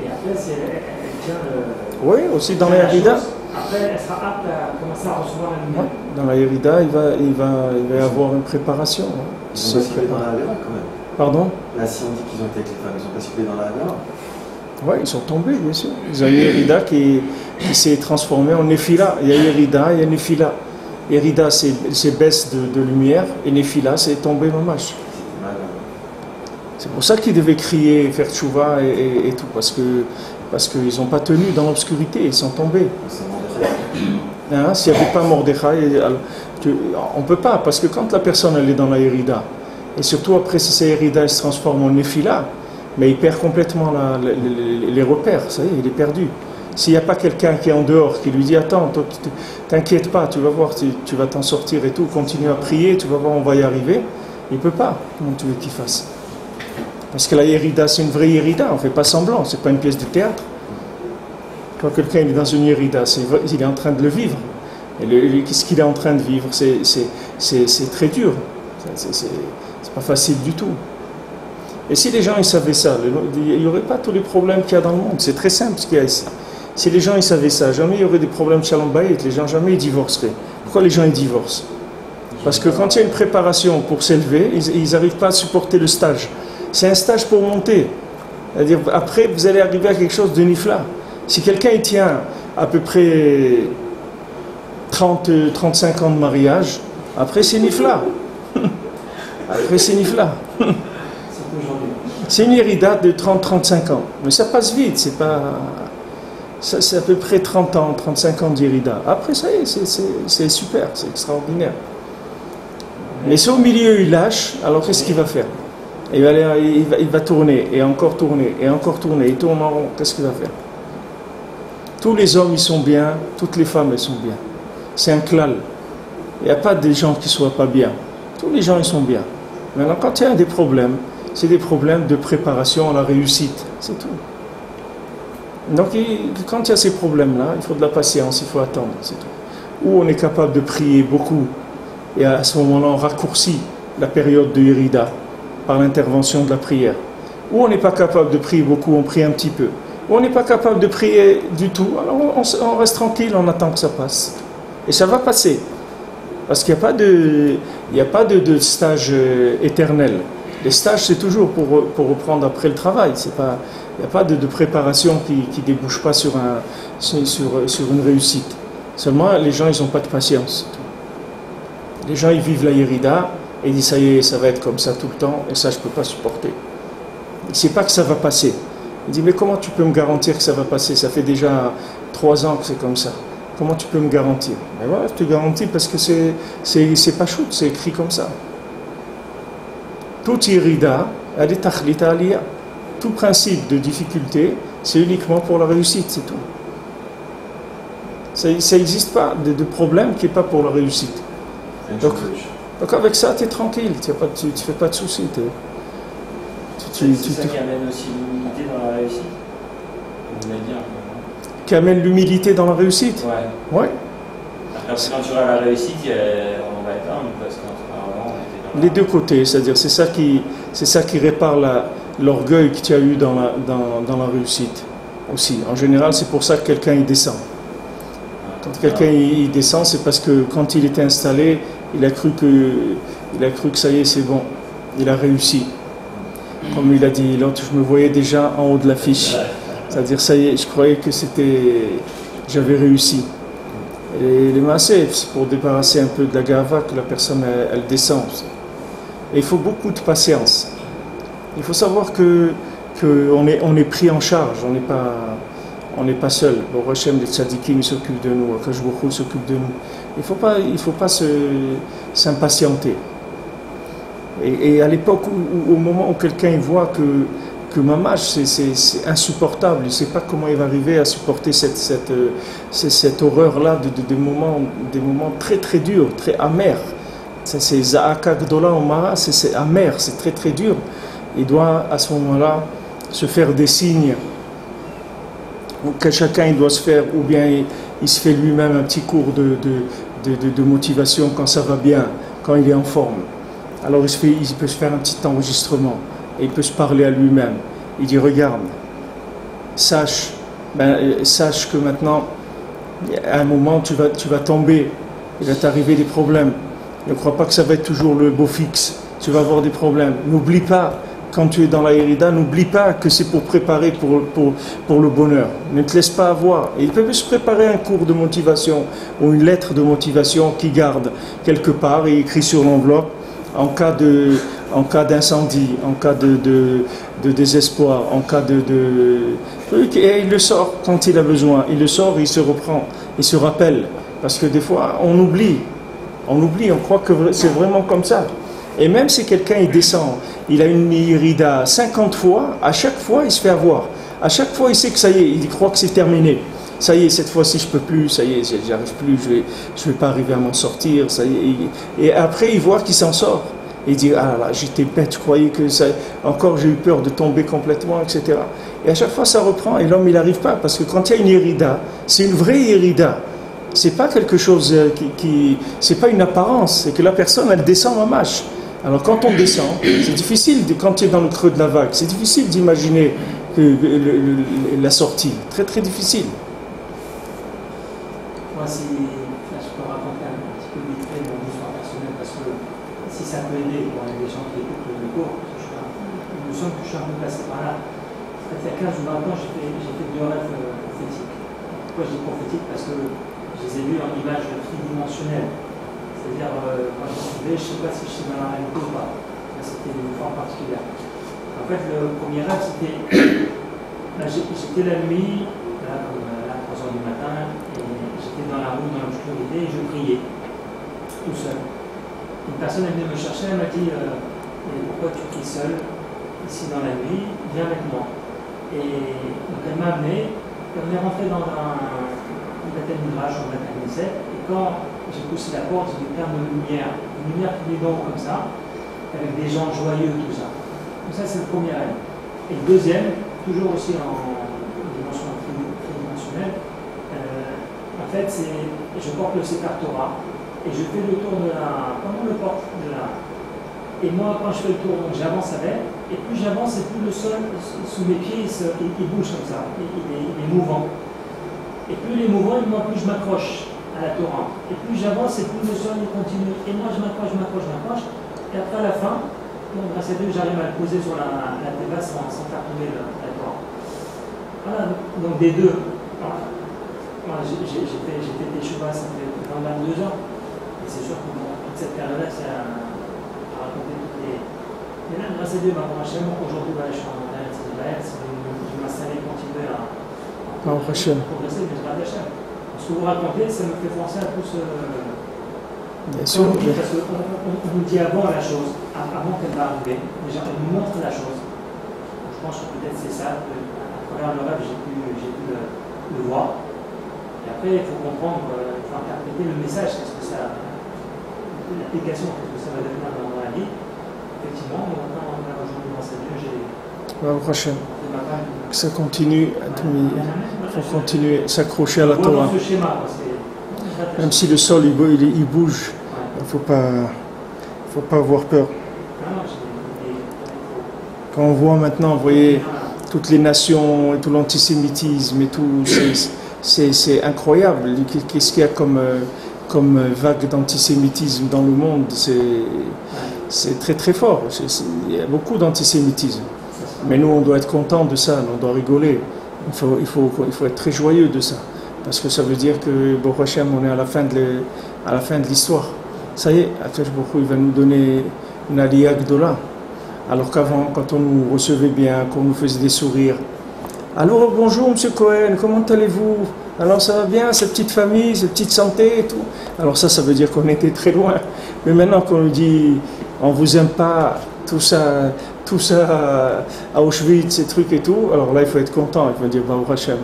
Et après, elle tient le... Oui, aussi dans la Yerida. Après, elle sera apte à commencer à recevoir la lumière. Ouais. Dans la Yerida, il va y avoir une préparation. Ils sont pas dans la Havera quand même. Pardon? Là, si on dit qu'ils ont été avec les femmes, ils sont pas sifflés dans la Havera. Oui, ils sont tombés, bien sûr. Ils ont eu Yerida qui s'est transformé en Nephila. Il y a Yerida, il y a Nephila. Yerida, c'est baisse de lumière, et Nephila, c'est tombé mamash. C'est pour ça qu'ils devaient crier, faire tchouva et tout, parce qu'ils n'ont pas tenu dans l'obscurité, ils sont tombés. Hein, s'il n'y avait pas Mordechai, on ne peut pas, parce que quand la personne elle est dans la Hérida, et surtout après si cette Hérida se transforme en Néphila, mais il perd complètement les repères, ça y est, il est perdu. S'il n'y a pas quelqu'un qui est en dehors, qui lui dit attends, t'inquiète pas, tu vas voir, tu vas t'en sortir et tout, continue à prier, tu vas voir, on va y arriver, il ne peut pas, comment tu veux qu'il fasse? Parce que la Hérida, c'est une vraie Hérida, on ne fait pas semblant, c'est pas une pièce de théâtre. Quand quelqu'un est dans une Hérida, il est en train de le vivre. Et qu'est-ce qu'il est en train de vivre? C'est très dur, c'est pas facile du tout. Et si les gens ils savaient ça, il n'y aurait pas tous les problèmes qu'il y a dans le monde, c'est très simple ce qu'il y a ici. Si les gens ils savaient ça, jamais il y aurait des problèmes Shalom Bayit, les gens jamais ils divorceraient. Pourquoi les gens ils divorcent? Parce que quand il y a une préparation pour s'élever, ils n'arrivent pas à supporter le stage. C'est un stage pour monter. C'est-à-dire, après, vous allez arriver à quelque chose de nifla. Si quelqu'un il tient à peu près 30-35 ans de mariage, après c'est nifla. Après c'est nifla. C'est une hérida de 30-35 ans. Mais ça passe vite, c'est pas... C'est à peu près 30 ans, 35 ans d'irida. Après, ça y est, c'est super, c'est extraordinaire. Mais si au milieu il lâche, alors qu'est-ce qu'il va faire? Il va tourner, et encore tourner, et encore tourner, il tourne en rond, qu'est-ce qu'il va faire? Tous les hommes, ils sont bien, toutes les femmes, elles sont bien. C'est un klal. Il n'y a pas des gens qui ne soient pas bien. Tous les gens, ils sont bien. Maintenant, quand il y a des problèmes, c'est des problèmes de préparation à la réussite, c'est tout. Donc, quand il y a ces problèmes-là, il faut de la patience, il faut attendre, c'est tout. Ou on est capable de prier beaucoup, et à ce moment-là, on raccourcit la période de Irida par l'intervention de la prière. Ou on n'est pas capable de prier beaucoup, on prie un petit peu. Ou on n'est pas capable de prier du tout, alors on reste tranquille, on attend que ça passe. Et ça va passer. Parce qu'il n'y a pas de stage éternel. Les stages, c'est toujours pour reprendre après le travail. Il n'y a pas de préparation qui ne débouche pas sur une réussite. Seulement, les gens, ils n'ont pas de patience. Les gens, ils vivent la Yerida et ils disent, ça y est, ça va être comme ça tout le temps, et ça, je ne peux pas supporter. Il ne sait pas que ça va passer. Il dit, mais comment tu peux me garantir que ça va passer? Ça fait déjà 3 ans que c'est comme ça. Comment tu peux me garantir? Mais voilà, je te garantis parce que c'est pas shoot, c'est écrit comme ça. Toute irida, elle est tachlita aliyah. Tout principe de difficulté, c'est uniquement pour la réussite, c'est tout. Ça n'existe pas de problème qui n'est pas pour la réussite. Donc avec ça, tu es tranquille, tu ne fais pas de soucis. C'est ça qui amène aussi l'humilité dans la réussite. On l'a dit un peu. Qui amène l'humilité dans la réussite. Ouais. Après, quand tu auras la réussite, on va être humble parce qu'avant, on était dans les deux côtés, c'est-à-dire c'est ça qui répare l'orgueil que tu as eu dans la réussite aussi. En général, c'est pour ça que quelqu'un il descend. Quand quelqu'un il descend, c'est parce que quand il était installé, il a cru que ça y est, c'est bon, il a réussi. Comme il a dit, l'autre, je me voyais déjà en haut de l'affiche. C'est-à-dire, ça y est, je croyais que j'avais réussi. Et les massés, c'est pour débarrasser un peu de la gava que la personne, elle descend. Et il faut beaucoup de patience. Il faut savoir qu'on est pris en charge, on n'est pas seul. Bon, Hachem, les tzadikim s'occupent de nous, Akash Baruch Hu s'occupe de nous. Il faut pas s'impatienter. Et à l'époque, au moment où quelqu'un voit que Mamash, c'est insupportable, il ne sait pas comment il va arriver à supporter cette horreur-là des moments très très durs, très amers. C'est Za'aka Gdola Omara, c'est amer, c'est très très dur. Il doit à ce moment-là se faire des signes, que chacun il doit se faire, ou bien il se fait lui-même un petit cours de motivation quand ça va bien, quand il est en forme. Alors il peut se faire un petit enregistrement et il peut se parler à lui-même. Il dit regarde, sache que maintenant, à un moment tu vas tomber, il va t'arriver des problèmes. Ne crois pas que ça va être toujours le beau fixe, tu vas avoir des problèmes. N'oublie pas, quand tu es dans la Hérida, n'oublie pas que c'est pour préparer pour le bonheur. Ne te laisse pas avoir. Et il peut se préparer un cours de motivation ou une lettre de motivation qu'il garde quelque part et écrit sur l'enveloppe. en cas d'incendie, en cas de désespoir, en cas de truc, et il le sort quand il a besoin. Il le sort, il se reprend, il se rappelle. Parce que des fois, on oublie, on croit que c'est vraiment comme ça. Et même si quelqu'un il descend, il a une irida 50 fois, à chaque fois il se fait avoir. À chaque fois il sait que ça y est, il croit que c'est terminé. Ça y est, cette fois-ci je peux plus, ça y est, j'arrive plus, je vais pas arriver à m'en sortir. Ça y est. Et après il voit qu'il s'en sort. Il dit, ah là, j'étais bête, je croyais que ça... Encore j'ai eu peur de tomber complètement, etc. Et à chaque fois ça reprend, et l'homme il n'arrive pas. Parce que quand il y a une irida, c'est une vraie irida. C'est pas quelque chose c'est pas une apparence, c'est que la personne elle descend en mâche. Alors quand on descend, c'est difficile, quand tu es dans le creux de la vague, c'est difficile d'imaginer la sortie, très très difficile. Moi, si là, je peux raconter un petit peu vite fait mon histoire personnelle, parce que si ça peut aider pour les gens qui écoutent le cours, il me semble que je suis un peu passé par là. Il y a 15 ou 20 ans, j'ai fait 2 rêves prophétiques. Pourquoi je dis prophétique? Parce que je les ai vus en images tridimensionnelles. C'est-à-dire, quand je suis je ne sais pas si je suis dans la réalité ou pas. C'était une forme particulière. En fait, le premier rêve, c'était. J'étais la nuit, là, comme à 3 h du matin, et j'étais dans la rue, dans l'obscurité, et je priais, tout seul. Une personne est venue me chercher, elle m'a dit pourquoi tu pries seul, ici dans la nuit, viens avec moi. Et donc elle m'a amené, et on est rentré dans un baptême d'ouvrage, un baptême d'essai, et quand j'ai poussé la porte, j'ai vu plein de lumière, une lumière qui est donc comme ça, avec des gens joyeux, tout ça. Donc ça, c'est le premier rêve. Et le deuxième, toujours aussi en dimension tridimensionnelle, en fait, je porte le Sefer Torah, et je fais le tour de la... Comment on le porte de la... Et moi, quand je fais le tour, donc j'avance avec, et plus j'avance, et plus le sol sous mes pieds, il bouge comme ça, il est mouvant. Et plus il est mouvant, et moi, plus je m'accroche à la Torah. Et plus j'avance, et plus le sol il continue. Et moi, je m'accroche. Et après, à la fin, donc, grâce à Dieu, j'arrive à le poser sur la teva sans faire tomber la Torah. Voilà, donc des deux. Voilà, j'ai fait des chevaux, ça fait 22 ans. Et c'est sûr que toute cette période-là, c'est à raconter toutes les. Mais là, grâce à Dieu, aujourd'hui, je suis en Eretz Israël, je vais m'installer, continuer à progresser, mais je vais Hachem. Ce que vous racontez, ça me fait penser à tout ce. Bien sûr. Parce qu'on nous dit avant la chose, avant qu'elle va arriver, déjà on nous montre la chose. Donc, je pense que peut-être c'est ça, à travers le rêve, j'ai pu le voir. Et après, il faut comprendre, il faut interpréter le message, qu'est-ce que ça. L'application, qu'est-ce que ça va devenir dans la vie. Effectivement, maintenant, aujourd'hui, dans cette vie, j'ai. Que ça continue, il faut continuer à s'accrocher à la Torah. Même si le sol il bouge, il ne faut pas avoir peur. Quand on voit maintenant, vous voyez, toutes les nations et tout l'antisémitisme et tout, c'est incroyable. Qu'est-ce qu'il y a comme vague d'antisémitisme dans le monde? C'est très très fort. Il y a beaucoup d'antisémitisme. Mais nous, on doit être content de ça, on doit rigoler. Il faut être très joyeux de ça. Parce que ça veut dire que, Baruch Hashem, on est à la fin de l'histoire. Ça y est, Akash Baruch Hu, il va nous donner une aliyah gdola. Alors qu'avant, quand on nous recevait bien, qu'on nous faisait des sourires. Alors, bonjour, monsieur Cohen, comment allez-vous? Alors, ça va bien, cette petite famille, cette petite santé et tout. Alors ça veut dire qu'on était très loin. Mais maintenant qu'on nous dit, on vous aime pas, tout ça à Auschwitz, ces trucs et tout, alors là, il faut être content, il faut dire, Baruch Hashem.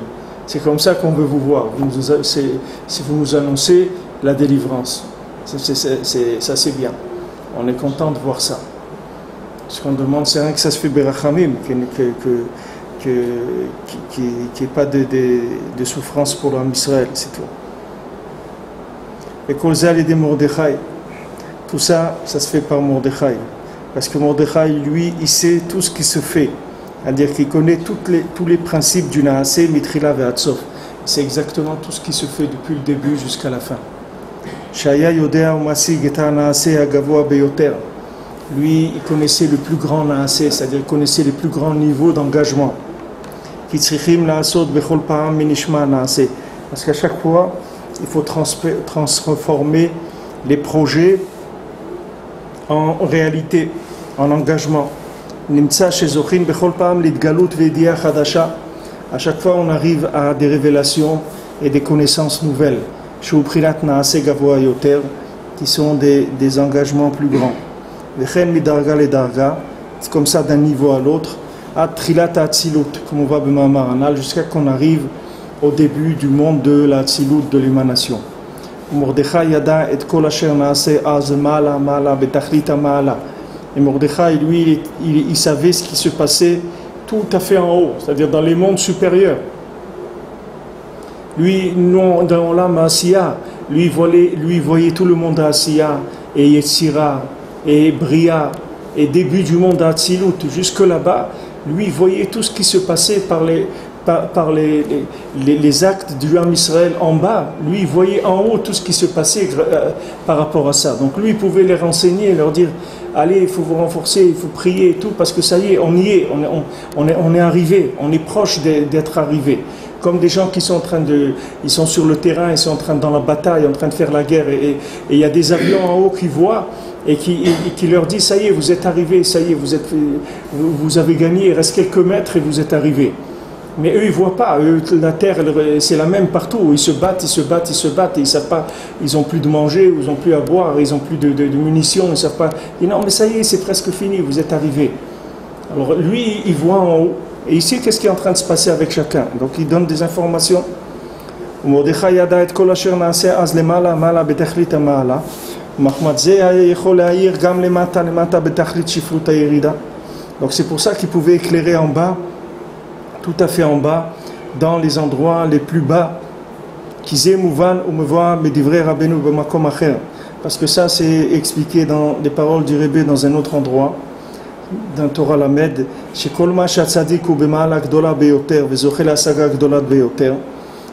C'est comme ça qu'on veut vous voir. Si vous nous annoncez la délivrance. Ça, c'est bien. On est content de voir ça. Ce qu'on demande, c'est rien que ça se fait berachamim, qu'il n'y ait pas de souffrance pour l'homme Israël, c'est tout. Et Kolzal et des Mordechai. Tout ça, ça se fait par Mordechai. Parce que Mordechai, lui, il sait tout ce qui se fait. C'est-à-dire qu'il connaît tous les principes du Naaseh, Mitrila ve'Atsof. C'est exactement tout ce qui se fait depuis le début jusqu'à la fin. Shaya Yodea Umasig et Naaseh Agavoa Beyoter. Lui, il connaissait le plus grand Naaseh, c'est-à-dire il connaissait les plus grands niveaux d'engagement. Kitzrichim Naasot Bechol Pa'am Minishma Naaseh. Parce qu'à chaque fois, il faut transformer les projets en réalité, en engagement. Nimtsa shezochin bechol pa'am litgalut ve'yediah chadasha. À chaque fois, on arrive à des révélations et des connaissances nouvelles. Shu prinat naaseh gavoa yoter, qui sont des engagements plus grands. Vechen midarga le darga, c'est comme ça d'un niveau à l'autre. Ad trilat atzilut, comme on voit b'ma'amar anal, jusqu'à qu'on arrive au début du monde de la tzilut, de l'émanation. Mordechai yada et kol asher naaseh az ma'ala ma'ala betachlita ma'ala. Et Mordechai, lui, il savait ce qui se passait tout à fait en haut, c'est-à-dire dans les mondes supérieurs. Lui, non, dans l'âme Asiya, lui voyait tout le monde à Asiya, et Yetzira, et Bria, et début du monde à Atzilut, jusque là-bas, lui voyait tout ce qui se passait par les actes du Ham Israël en bas. Lui, il voyait en haut tout ce qui se passait par rapport à ça. Donc lui, il pouvait les renseigner, leur dire, allez, il faut vous renforcer, il faut prier et tout, parce que ça y est, on y est, on est arrivé, on est proche d'être arrivé. Comme des gens qui sont ils sont sur le terrain, ils sont dans la bataille, en train de faire la guerre, et il y a des avions en haut qui voient, et qui leur disent, ça y est, vous êtes arrivés, ça y est, vous avez gagné, il reste quelques mètres et vous êtes arrivés. Mais eux, ils ne voient pas. Eux, la terre, c'est la même partout. Ils se battent, et ils savent pas. Ils n'ont plus de manger, ils n'ont plus à boire, ils n'ont plus de munitions, ils ne savent pas. Et non, mais ça y est, c'est presque fini, vous êtes arrivés. Alors lui, il voit en haut. Et ici, qu'est-ce qui est en train de se passer avec chacun? Donc il donne des informations. Mordechai yada et kol asher naaseh az lemala mala betachlit ma'ala. Mahmad ze yechol le'ayir gam lemata betachlit shiflut hayirida. Donc c'est pour ça qu'il pouvait éclairer en bas, tout à fait en bas, dans les endroits les plus bas, parce que ça c'est expliqué dans les paroles du Rebbe dans un autre endroit, dans Torah Lamed,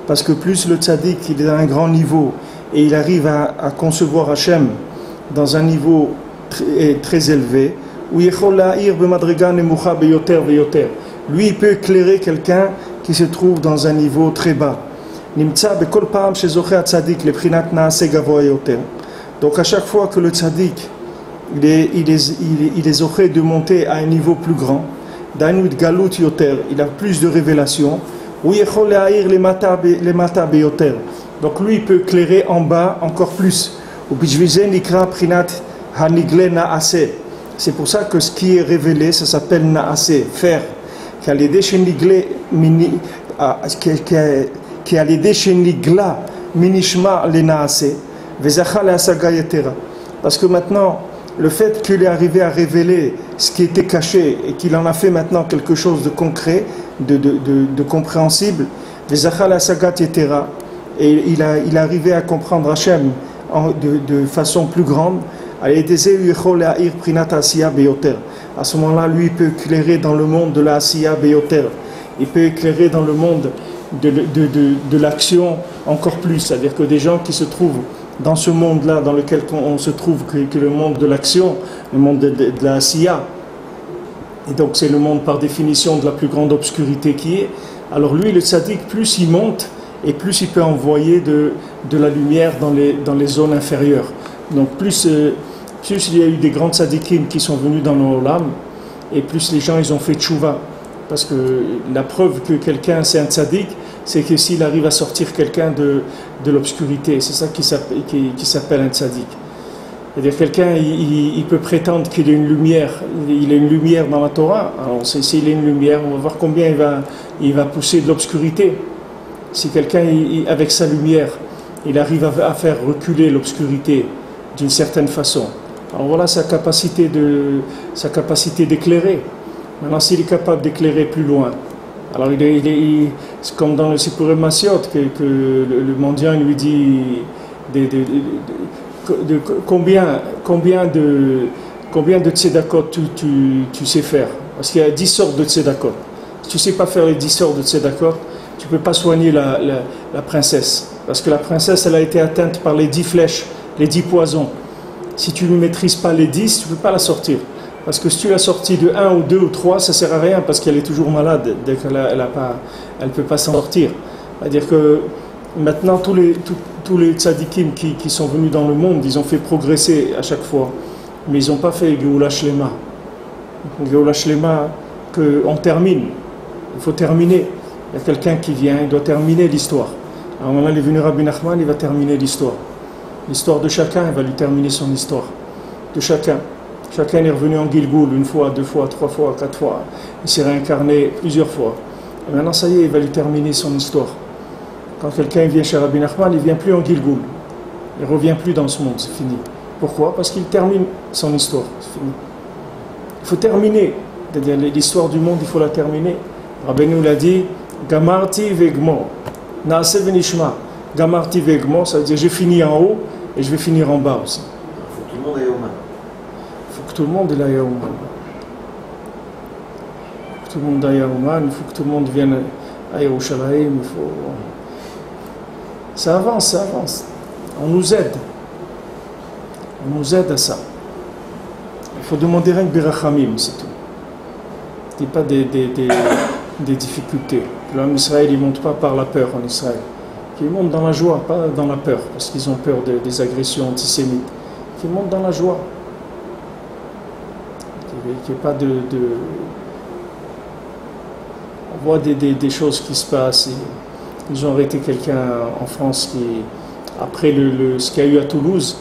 parce que plus le tzaddik il est à un grand niveau et il arrive à concevoir Hachem dans un niveau très élevé, lui, il peut éclairer quelqu'un qui se trouve dans un niveau très bas. Donc à chaque fois que le tzaddik il est zoché de monter à un niveau plus grand, il a plus de révélations. Donc lui, il peut éclairer en bas encore plus. C'est pour ça que ce qui est révélé, ça s'appelle naaseh, faire. Qui a l'idée chez Nigla minishma le naaseh vezacha le asaga yetera. Parce que maintenant, le fait qu'il est arrivé à révéler ce qui était caché et qu'il en a fait maintenant quelque chose de concret, de compréhensible, vezacha le asaga yetera, et il est arrivé à comprendre Hachem de façon plus grande. À ce moment-là, lui, il peut éclairer dans le monde de la Asiya Beyoter. Il peut éclairer dans le monde de l'action encore plus. C'est-à-dire que des gens qui se trouvent dans ce monde-là, dans lequel on se trouve, que le monde de l'action, le monde de la Asiya, et donc c'est le monde par définition de la plus grande obscurité qui est. Alors lui, le tzaddik, plus il monte, et plus il peut envoyer de la lumière dans les zones inférieures. Donc plus il y a eu des grands tzadikim qui sont venus dans nos olam, et plus les gens ils ont fait tchouva. Parce que la preuve que quelqu'un c'est un tzadik, c'est que s'il arrive à sortir quelqu'un de l'obscurité, c'est ça qui s'appelle un tzadik. C'est-à-dire quelqu'un il peut prétendre qu'il a une lumière, il a une lumière dans la Torah. Alors s'il a une lumière, on va voir combien il va pousser de l'obscurité. Si quelqu'un avec sa lumière, il arrive à faire reculer l'obscurité d'une certaine façon. Alors voilà sa capacité d'éclairer. Maintenant, s'il est capable d'éclairer plus loin, alors c'est comme dans le Sipurei Massiot que le mendiant lui dit combien de tzedakot tu sais faire. Parce qu'il y a 10 sortes de tzedakot. Si tu ne sais pas faire les 10 sortes de tzedakot, tu ne peux pas soigner la princesse. Parce que la princesse, elle a été atteinte par les 10 flèches, les 10 poisons. Si tu ne maîtrises pas les 10, tu ne peux pas la sortir. Parce que si tu l'as sortie de 1 ou 2 ou 3, ça ne sert à rien parce qu'elle est toujours malade dès qu'elle ne peut pas s'en sortir. C'est-à-dire que maintenant, tous les tzadikim qui sont venus dans le monde, ils ont fait progresser à chaque fois. mais ils n'ont pas fait Geoula Shlema. Geoula Shlema, qu'on termine. Il faut terminer. Il y a quelqu'un qui vient, il doit terminer l'histoire. Alors maintenant, il est venu Rabbi Nachman, il va terminer l'histoire. L'histoire de chacun, il va lui terminer son histoire. De chacun. Chacun est revenu en Gilgoul, une fois, deux fois, trois fois, quatre fois. Il s'est réincarné plusieurs fois. Et maintenant, ça y est, il va lui terminer son histoire. Quand quelqu'un vient chez Rabbi Nachman, il ne vient plus en Gilgoul. Il ne revient plus dans ce monde, c'est fini. Pourquoi? Parce qu'il termine son histoire, c'est fini. Il faut terminer. C'est-à-dire, l'histoire du monde, il faut la terminer. Rabbeinu l'a dit, Gamarti vegmo, Naase venishma. Gamarti vegmo, ça veut dire j'ai fini en haut et je vais finir en bas aussi. Il faut que tout le monde aille au man. Il faut que tout le monde aille au man. Tout le monde aille au man, il faut que tout le monde vienne à Yerushalayim, il faut... Ça avance, ça avance. On nous aide. On nous aide à ça. Il faut demander rien que Birachamim, c'est tout. Ce n'est pas des difficultés. L'homme Israël, il ne monte pas par la peur en Israël. Il monte dans la joie, pas dans la peur, parce qu'ils ont peur des agressions antisémites. Il monte dans la joie. Qu'il n'y ait pas de... On voit des choses qui se passent. Ils ont arrêté quelqu'un en France qui, après ce qu'il y a eu à Toulouse,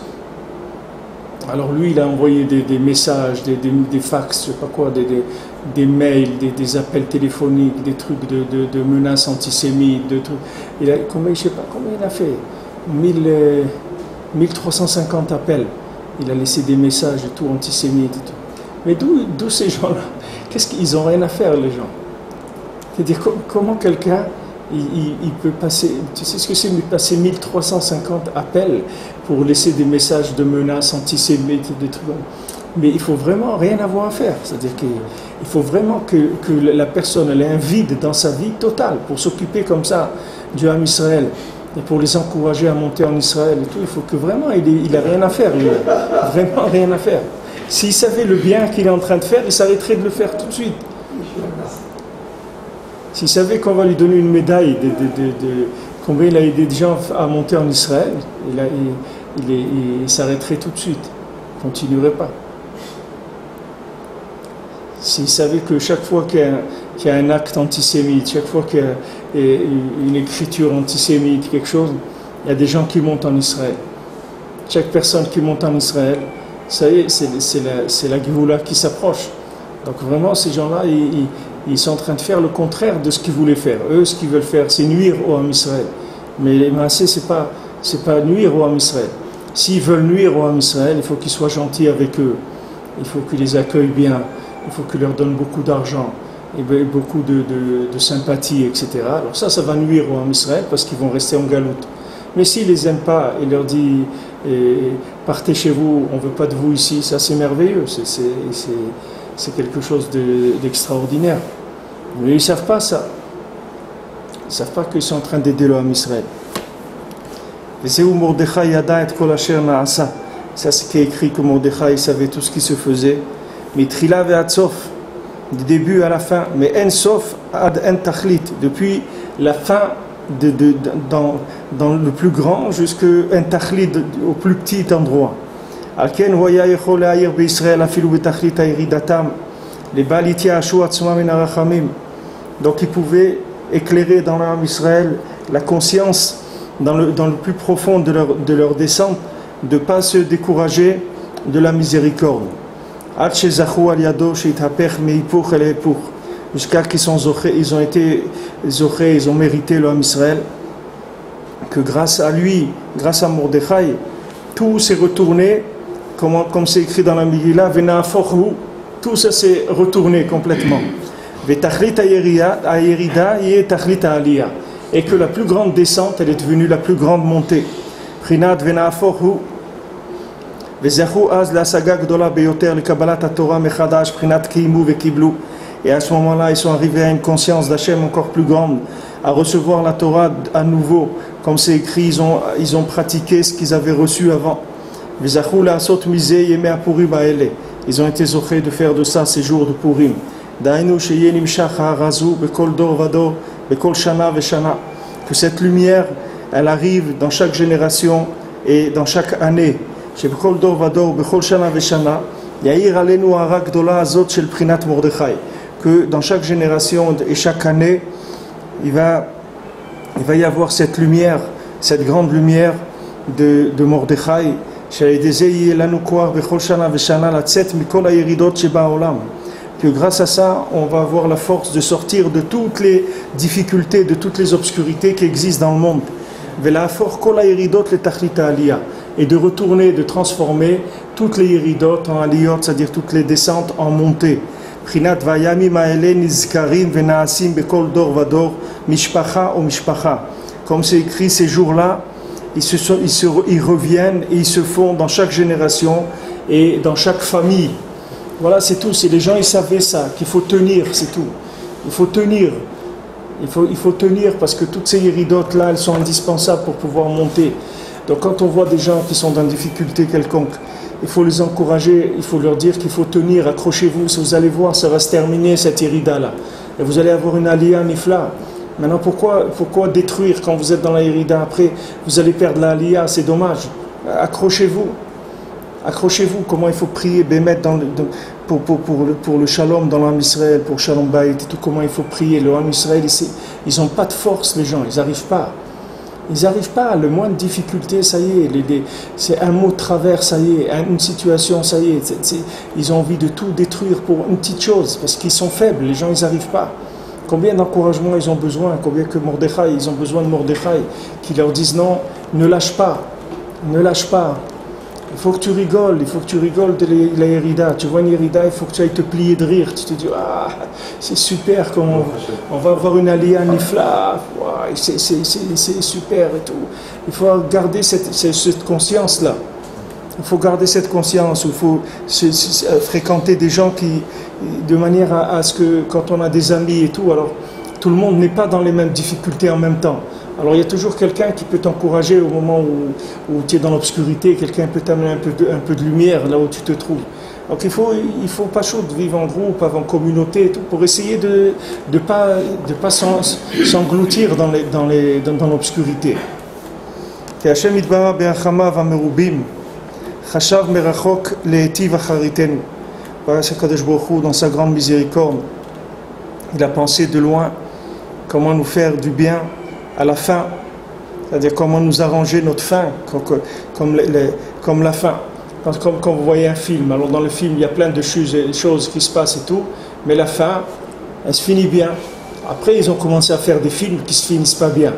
alors lui, il a envoyé des messages, des fax, je ne sais pas quoi, des mails, des appels téléphoniques, des trucs de menaces antisémites, de trucs. Je ne sais pas combien il a fait. 1350 appels. Il a laissé des messages et tout, antisémites et tout. Mais d'où ces gens-là? Qu'est-ce qu'ils n'ont rien à faire, les gens? C'est-à-dire, comment quelqu'un, il peut passer, tu sais ce que c'est, passer 1350 appels pour laisser des messages de menaces antisémites, des trucs. Mais il faut vraiment rien avoir à faire. C'est-à-dire qu'il faut vraiment que la personne elle ait un vide dans sa vie totale pour s'occuper comme ça du Ham Israël et pour les encourager à monter en Israël et tout. Il faut que vraiment il a rien à faire, vraiment rien à faire. S'il savait le bien qu'il est en train de faire, il s'arrêterait de le faire tout de suite. S'il savait qu'on va lui donner une médaille combien il a aidé des gens à monter en Israël, il s'arrêterait tout de suite, il ne continuerait pas. S'il savait que chaque fois qu'il y a un acte antisémite, chaque fois qu'il y a une écriture antisémite, quelque chose, il y a des gens qui montent en Israël. Chaque personne qui monte en Israël, ça y est, c'est la Géoula qui s'approche. Donc vraiment, ces gens-là, ils sont en train de faire le contraire de ce qu'ils voulaient faire. Eux, ce qu'ils veulent faire, c'est nuire au Ham Israël. Mais les Maasé, c'est pas nuire au Ham Israël. S'ils veulent nuire au Ham Israël, il faut qu'ils soient gentils avec eux. Il faut qu'ils les accueillent bien. Il faut qu'ils leur donnent beaucoup d'argent et beaucoup de sympathie, etc. Alors ça va nuire au Ham Israël parce qu'ils vont rester en galoute. Mais s'ils les aiment pas, il leur dit partez chez vous, on veut pas de vous ici. Ça, c'est merveilleux. C'est quelque chose d'extraordinaire. Mais ils ne savent pas ça. Ils ne savent pas qu'ils sont en train d'aider le Ham Israël. C'est où Mordechai yada et kol asher naasa. Ça, c'est qui est écrit que Mordechai savait tout ce qui se faisait. Mitrila ve'ad sof, du début à la fin. Mais en sof ad en tachlit, depuis la fin dans le plus grand jusqu'à en tachlit, au plus petit endroit. Alken hoya yechol le'ayir be'Israël afilu betachlit ha'iridatam lebal yityaashu atzmam min harachamim. Donc il pouvait éclairer dans l'âme Israël la conscience dans le plus profond de leur descente, de ne pas se décourager de la miséricorde. Ad shezachu al yado sheitapech meipuch el epuch, jusqu'à qu'ils ils ont été zochés, ils ont mérité l'âme Israël, que grâce à lui, grâce à Mordechai, tout s'est retourné. Comme c'est écrit dans la Megillah, tout ça s'est retourné complètement. Et que la plus grande descente, elle est devenue la plus grande montée. Et à ce moment-là, ils sont arrivés à une conscience d'Hachem encore plus grande, à recevoir la Torah à nouveau. Comme c'est écrit, ils ont pratiqué ce qu'ils avaient reçu avant. Ils ont été zochés de faire de ça ces jours de Purim. Que cette lumière, elle arrive dans chaque génération et dans chaque année, שבכל דור ודור, בכל שנה ושנה, יאיר עלינו הארה גדולה הזאת של בחינת מרדכי. Que dans chaque génération et chaque année, il va y avoir cette lumière, cette grande lumière de Mordechai, que grâce à ça, on va avoir la force de sortir de toutes les difficultés, de toutes les obscurités qui existent dans le monde. Et de retourner, de transformer toutes les yéridot en aliyot, c'est-à-dire toutes les descentes en montées. Comme c'est écrit, ces jours-là, ils reviennent et ils se font dans chaque génération et dans chaque famille. Voilà, c'est tout. Les gens, ils savaient ça, qu'il faut tenir, c'est tout. Il faut tenir. Il faut tenir parce que toutes ces yéridotes-là, elles sont indispensables pour pouvoir monter. Donc quand on voit des gens qui sont dans une difficulté quelconque, il faut les encourager, il faut leur dire qu'il faut tenir, accrochez-vous, vous allez voir, ça va se terminer cette hérida-là. Et vous allez avoir une aliyah nifla. Maintenant, pourquoi détruire quand vous êtes dans la hérida? Après, vous allez perdre la aliyah, c'est dommage. Accrochez-vous. Accrochez-vous, comment il faut prier, pour le shalom dans l'âme Israël, pour Shalom Bayit et tout, comment il faut prier. Le âme Israël, ils n'ont pas de force, les gens, ils n'arrivent pas. Ils n'arrivent pas, le moins de difficulté, ça y est, c'est un mot de travers, ça y est, une situation, ça y est, ils ont envie de tout détruire pour une petite chose, parce qu'ils sont faibles, les gens, ils n'arrivent pas. Combien d'encouragement ils ont besoin, combien que Mordechai, ils ont besoin de Mordechai, qui leur disent non, ne lâche pas, ne lâche pas. Il faut que tu rigoles de la hérida. Tu vois une hérida, il faut que tu ailles te plier de rire. Tu te dis, ah, c'est super, comment on va avoir une aliyah nifla, c'est super et tout. Il faut garder cette conscience-là. Il faut garder cette conscience, il faut fréquenter des gens qui, de manière à ce que quand on a des amis et tout, alors tout le monde n'est pas dans les mêmes difficultés en même temps. Alors il y a toujours quelqu'un qui peut t'encourager au moment où tu es dans l'obscurité, quelqu'un peut t'amener un peu de lumière là où tu te trouves. Donc il faut pas chaud de vivre en groupe, en communauté et tout, pour essayer de pas s'engloutir dans l'obscurité. Hashem itbarach be'achamav ha'merubim chashav merachok le'etiv acharitenu. Voilà, c'est Kadosh Baruch Hu, dans sa grande miséricorde, il a pensé de loin comment nous faire du bien à la fin, c'est-à-dire comment nous arranger notre fin, comme la fin. Quand vous voyez un film, alors dans le film il y a plein de choses qui se passent et tout, mais la fin, elle se finit bien. Après ils ont commencé à faire des films qui se finissent pas bien.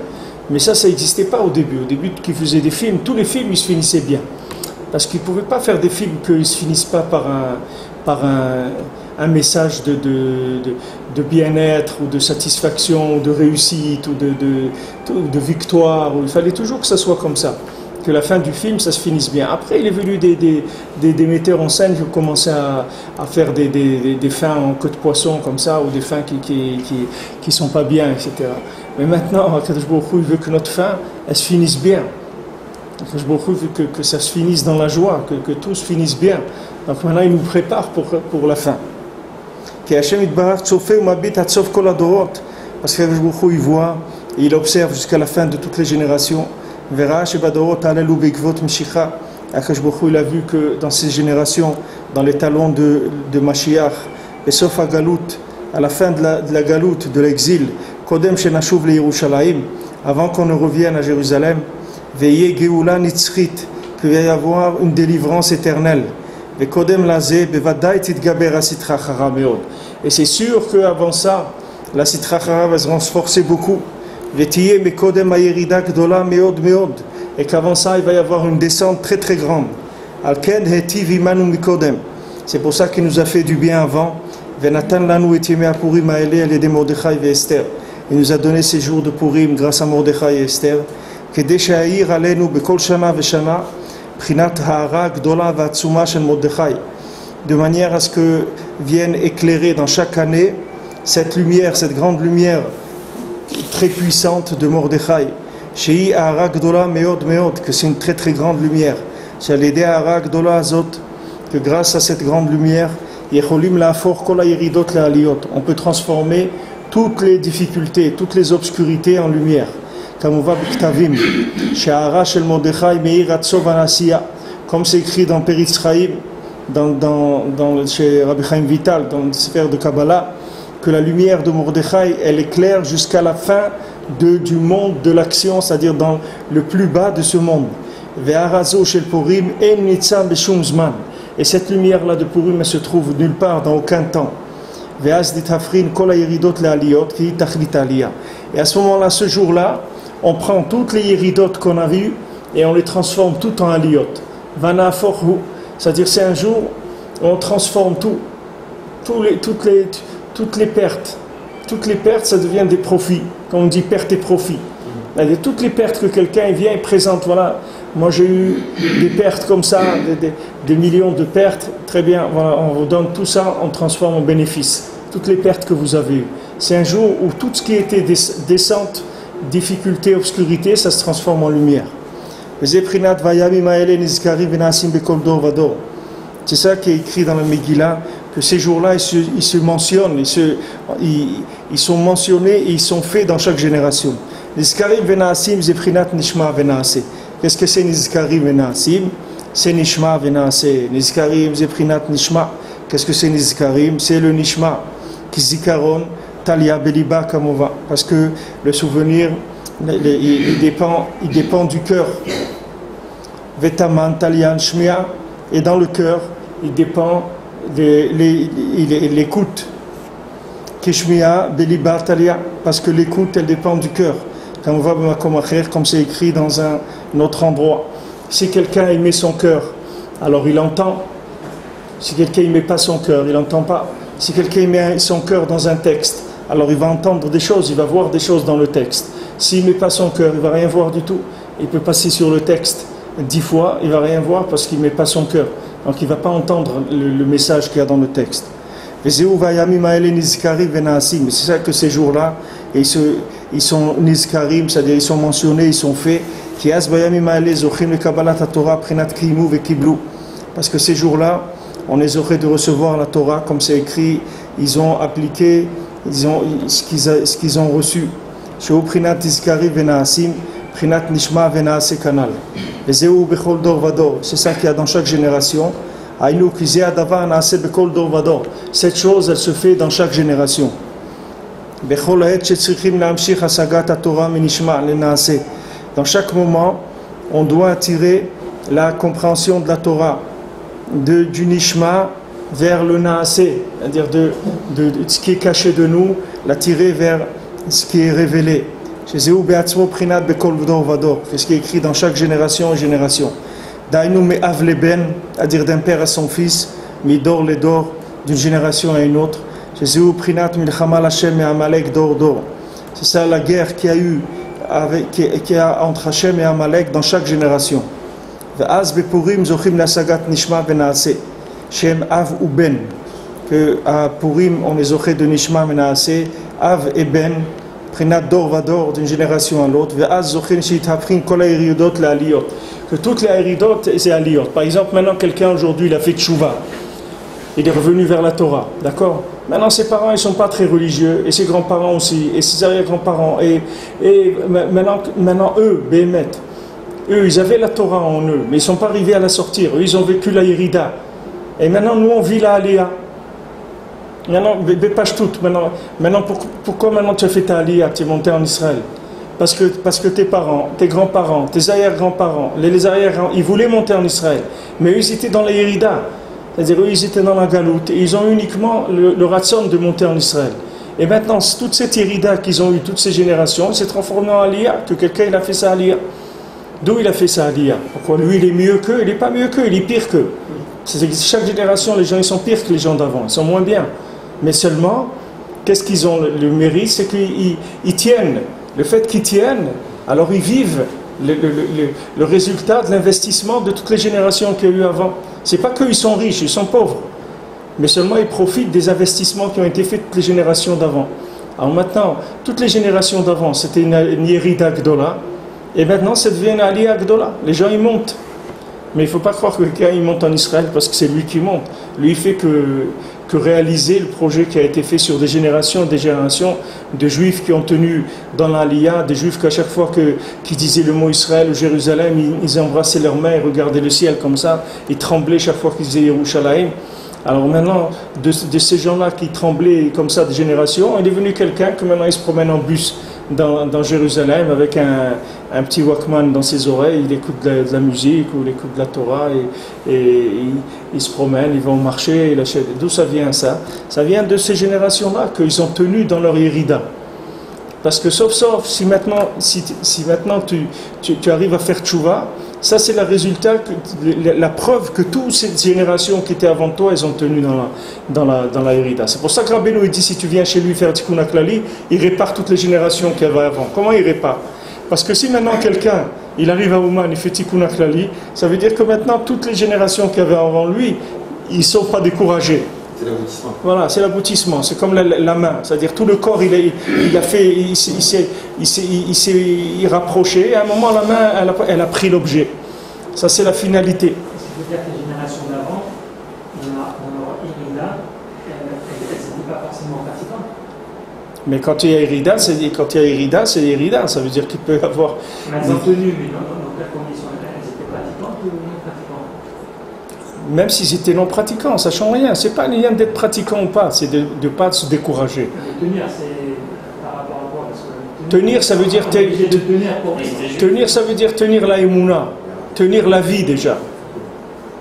Mais ça n'existait pas au début. Au début qu'ils faisaient des films, tous les films ils se finissaient bien. Parce qu'ils ne pouvaient pas faire des films qu'ils ne se finissent pas par un message de bien-être ou de satisfaction ou de réussite ou de victoire. Il fallait toujours que ça soit comme ça, que la fin du film ça se finisse bien. Après il est venu des metteurs en scène qui ont commencé à faire des fins en queue de poisson comme ça, ou des fins qui sont pas bien, etc. Mais maintenant Kadosh Baruch Hu veut que notre fin elle se finisse bien. Kadosh Baruch Hu veut que ça se finisse dans la joie, que tout se finisse bien. Donc maintenant il nous prépare pour la fin. Parce que Kadosh Baruch Hu il voit et il observe jusqu'à la fin de toutes les générations. Kadosh Baruch Hu il a vu que dans ces générations, dans les talons de Mashiach, et sauf à Galut, à la fin de la Galut, de l'exil, Kodem Shenashuv le Yerushalayim, avant qu'on ne revienne à Jérusalem, Veye Geoula Nitzrit, qu'il va y avoir une délivrance éternelle. Et c'est sûr qu'avant ça, la Sitra Chara va se renforcer beaucoup. Et qu'avant ça, il va y avoir une descente très très grande. C'est pour ça qu'il nous a fait du bien avant. Il nous a donné ces jours de Purim grâce à Mordechai et Esther. De manière à ce que vienne éclairer dans chaque année cette lumière, cette grande lumière très puissante de Mordechai. Que c'est une très très grande lumière. Que grâce à cette grande lumière, on peut transformer toutes les difficultés, toutes les obscurités en lumière. Comme comme c'est écrit dans Peritz Chaim, chez Rabbi Chaim Vital, dans le Sefer de Kabbalah, que la lumière de Mordechai, elle éclaire jusqu'à la fin du monde de l'action, c'est-à-dire dans le plus bas de ce monde. Et cette lumière-là de Purim, elle se trouve nulle part, dans aucun temps. Et à ce moment-là, ce jour-là, on prend toutes les yéridot qu'on a vues et on les transforme toutes en aliyot. C'est-à-dire c'est un jour où on transforme toutes les pertes. Toutes les pertes, ça devient des profits. Quand on dit pertes et profits. C'est-à-dire toutes les pertes que quelqu'un vient et présente, voilà, moi j'ai eu des pertes comme ça, des millions de pertes, très bien, voilà, on vous donne tout ça, on transforme en bénéfice. Toutes les pertes que vous avez eues. C'est un jour où tout ce qui était descente, difficulté, obscurité, ça se transforme en lumière. C'est ça qui est écrit dans la Megillah, que ces jours-là, ils se mentionnent, ils sont mentionnés et ils sont faits dans chaque génération. Qu'est-ce que c'est Nizkarim Venaasim? C'est Nishma Venaase. Nizkarim Zeprinat Nishma. Qu'est-ce que c'est Nizkarim? C'est le Nishma. Kizikaron Talia Beliba Kamova. Parce que le souvenir, il dépend du cœur. Vetaman Talian Shmia. Et dans le cœur, il dépend il écoute. Kishmia Beliba Talia. Parce que l'écoute, elle dépend du cœur. Comme c'est écrit dans un autre endroit. Si quelqu'un met son cœur, alors il entend. Si quelqu'un ne met pas son cœur, il n'entend pas. Si quelqu'un met son cœur dans un texte, alors il va entendre des choses, il va voir des choses dans le texte. S'il ne met pas son cœur, il ne va rien voir du tout. Il peut passer sur le texte 10 fois, il ne va rien voir parce qu'il ne met pas son cœur. Donc il ne va pas entendre le message qu'il y a dans le texte. C'est ça que ces jours-là, ils sont nizkarim, c'est-à-dire ils sont mentionnés, ils sont faits. Parce que ces jours-là, on les aurait de recevoir la Torah, comme c'est écrit, ils ont appliqué ce qu'ils ont reçu. C'est ça qu'il y a dans chaque génération. Cette chose, elle se fait dans chaque génération. Dans chaque moment, on doit attirer la compréhension de la Torah du Nishma vers le Naasé, c'est-à-dire de ce qui est caché de nous, l'attirer vers ce qui est révélé. C'est ce qui est écrit dans chaque génération et génération. C'est-à-dire d'un père à son fils, midor le dor, d'une génération à une autre. C'est ça la guerre qu'il y a eu entre Hachem et Amalek dans chaque génération. Que à Purim on les aurait de Nishma Menaase, Av et Ben, Prinat Dor Vador d'une génération à l'autre. Que toutes les Haridot c'est Aliyot. Par exemple, maintenant quelqu'un aujourd'hui il a fait Tchouva. Il est revenu vers la Torah, d'accord? Maintenant ses parents ils ne sont pas très religieux, et ses grands-parents aussi, et ses arrière-grands-parents, et maintenant eux, Béhémet, eux ils avaient la Torah en eux, mais ils ne sont pas arrivés à la sortir, eux ils ont vécu la Yerida. Et maintenant nous on vit la Aliyah. Maintenant, pourquoi maintenant tu as fait ta Aliyah, tu es monté en Israël? Parce que tes parents, tes grands-parents, tes arrière-grands-parents, les arrière-grands, ils voulaient monter en Israël, mais eux ils étaient dans la Yerida. C'est-à-dire eux ils étaient dans la galoute et ils ont uniquement le ratson de monter en Israël. Et maintenant toute cette hérida qu'ils ont eu, toutes ces générations, s'est transformée en aliyah, que quelqu'un il a fait sa aliyah. D'où il a fait sa aliyah? Pourquoi lui il est mieux qu'eux? Il n'est pas mieux qu'eux, il est pire qu'eux. Chaque génération les gens ils sont pires que les gens d'avant, ils sont moins bien. Mais seulement, qu'est-ce qu'ils ont le mérite? C'est qu'ils tiennent. Le fait qu'ils tiennent, alors ils vivent le résultat de l'investissement de toutes les générations qu'il y a eu avant. C'est pas qu'ils sont riches, ils sont pauvres, mais seulement ils profitent des investissements qui ont été faits toutes les générations d'avant. Alors maintenant, toutes les générations d'avant, c'était une Yerida Gdola, et maintenant ça devient une Aliyah Gdola. Les gens ils montent, mais il ne faut pas croire que quelqu'un il monte en Israël parce que c'est lui qui monte. Lui il fait que que réaliser le projet qui a été fait sur des générations et des générations de juifs qui ont tenu dans l'Aliyah, des juifs qu'à chaque fois qu'ils disaient le mot Israël ou Jérusalem, ils embrassaient leurs mains et regardaient le ciel comme ça, ils tremblaient chaque fois qu'ils disaient Yerushalayim. Alors maintenant, de ces gens-là qui tremblaient comme ça des générations, il est venu quelqu'un que maintenant il se promène en bus dans Jérusalem avec un petit Walkman dans ses oreilles, il écoute de la musique ou il écoute de la Torah et il se promène, il va au marché, il achète. D'où ça vient ça? Ça vient de ces générations-là qu'ils ont tenu dans leur Yérida. Parce que sauf si maintenant tu arrives à faire tchouva, ça c'est le résultat, la preuve que toutes ces générations qui étaient avant toi, elles ont tenu dans la Yérida. C'est pour ça que Rabbeinu dit, si tu viens chez lui faire Tikkun HaKlali, il répare toutes les générations qu'il y avait avant. Comment il répare? Parce que si maintenant quelqu'un, il arrive à Ouman, il fait Tikkun HaKlali, ça veut dire que maintenant toutes les générations qu'il y avait avant lui, ils ne sont pas découragés. C'est l'aboutissement. Voilà, c'est l'aboutissement. C'est comme la main. C'est-à-dire tout le corps, il s'est rapproché. Et à un moment, la main, elle a pris l'objet. Ça, c'est la finalité. Est-ce que peut-être les générations d'avant, dans leur Irida, elles n'étaient pas forcément pratiquantes? Mais quand il y a Irida, c'est Irida. Ça veut dire qu'il peut y avoir... Mais elles ont tenu, mais dans quelles conditions? Elles étaient pratiquantes ou non pratiquantes? Même s'ils étaient non pratiquants, ça ne change rien. Ce n'est pas rien d'être pratiquant ou pas, c'est de ne pas se décourager. Mais tenir, c'est par rapport à quoi? Parce que tenir, ça veut dire tenir, ça veut dire tenir la émouna, tenir la vie déjà.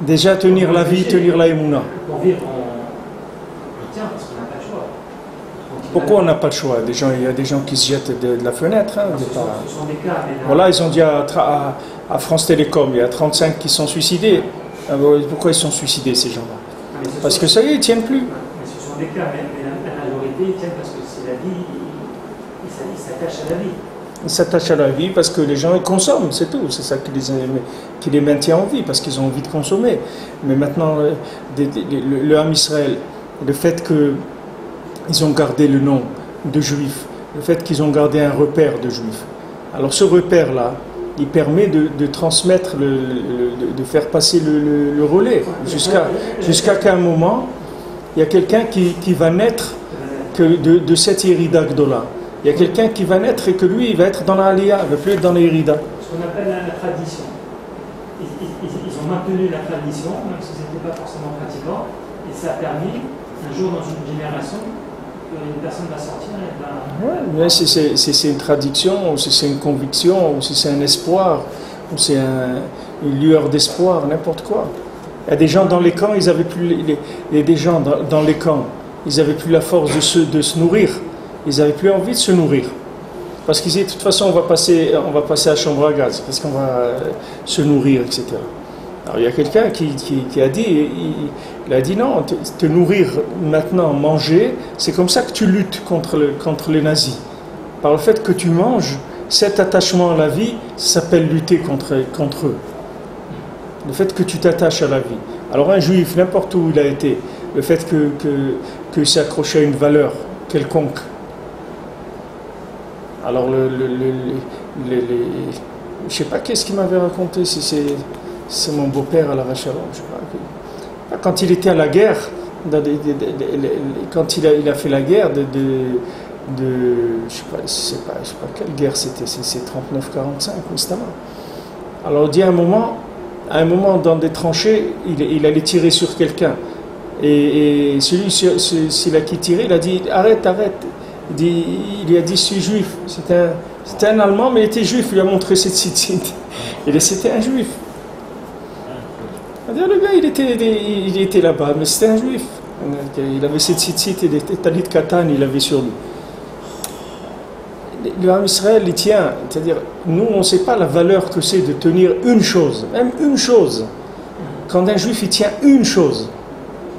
Déjà tenir la vie, tenir la émouna. Pour vivre, on tient parce qu'on n'a pas le choix. Pourquoi on n'a pas le choix? Il y a des gens qui se jettent de la fenêtre. Hein, ce sont des cas. Voilà, ils ont dit à France Télécom, il y a 35 qui sont suicidés. Pourquoi ils sont suicidés ces gens-là? Parce que ça y est, ils ne tiennent plus. Mais ce sont des cas, mais la majorité, ils tiennent parce que c'est la vie, ils s'attachent à la vie. Ils s'attachent à la vie parce que les gens ils consomment, c'est tout. C'est ça qui les maintient en vie, parce qu'ils ont envie de consommer. Mais maintenant, le Ham Israël, le fait qu'ils ont gardé le nom de juifs, le fait qu'ils ont gardé un repère de juifs. Alors ce repère-là, il permet de transmettre, de faire passer le relais, jusqu'à qu'à un moment, il y a quelqu'un qui va naître de cette Yérida Gdola. Il y a quelqu'un qui va naître et que lui, il va être dans la Aliyah, il ne va plus être dans la Yérida. Ce qu'on appelle la tradition. Ils ont maintenu la tradition, même si ce n'était pas forcément pratiquant, et ça a permis, un jour dans une génération, une personne va sortir et va... Ouais, mais c'est une tradition, ou si c'est une conviction, ou si c'est un espoir, ou c'est une lueur d'espoir, n'importe quoi. Il y a des gens dans les camps, ils avaient plus des gens dans les camps, ils n'avaient plus la force de se nourrir, ils n'avaient plus envie de se nourrir. Parce qu'ils disaient, de toute façon, on va passer à la chambre à gaz, parce qu'on va se nourrir, etc. Alors il y a quelqu'un qui a dit, il a dit non, te nourrir maintenant, manger, c'est comme ça que tu luttes contre les nazis. Par le fait que tu manges, cet attachement à la vie, ça s'appelle lutter contre eux. Le fait que tu t'attaches à la vie. Alors un juif, n'importe où il a été, le fait qu'il s'est accroché à une valeur quelconque. Alors je ne sais pas qu'est-ce qu'il m'avait raconté, c'est mon beau-père à la Rachalon, je sais pas. Quand il était à la guerre, quand il a fait la guerre je sais pas quelle guerre c'était, c'est 39-45, constamment. Alors il dit à un moment dans des tranchées, il allait tirer sur quelqu'un. Et celui qui tirait, il a dit arrête. Il lui a dit je suis juif. C'était un Allemand, mais il était juif. Il lui a montré cette tzitzit. C'était un juif. Le gars, il était là-bas, mais c'était un juif. Il avait cette tzitzit et des talit katan, il avait sur lui. Le Ham Israël, il tient. C'est-à-dire, nous, on ne sait pas la valeur que c'est de tenir une chose, même une chose. Quand un juif, il tient une chose.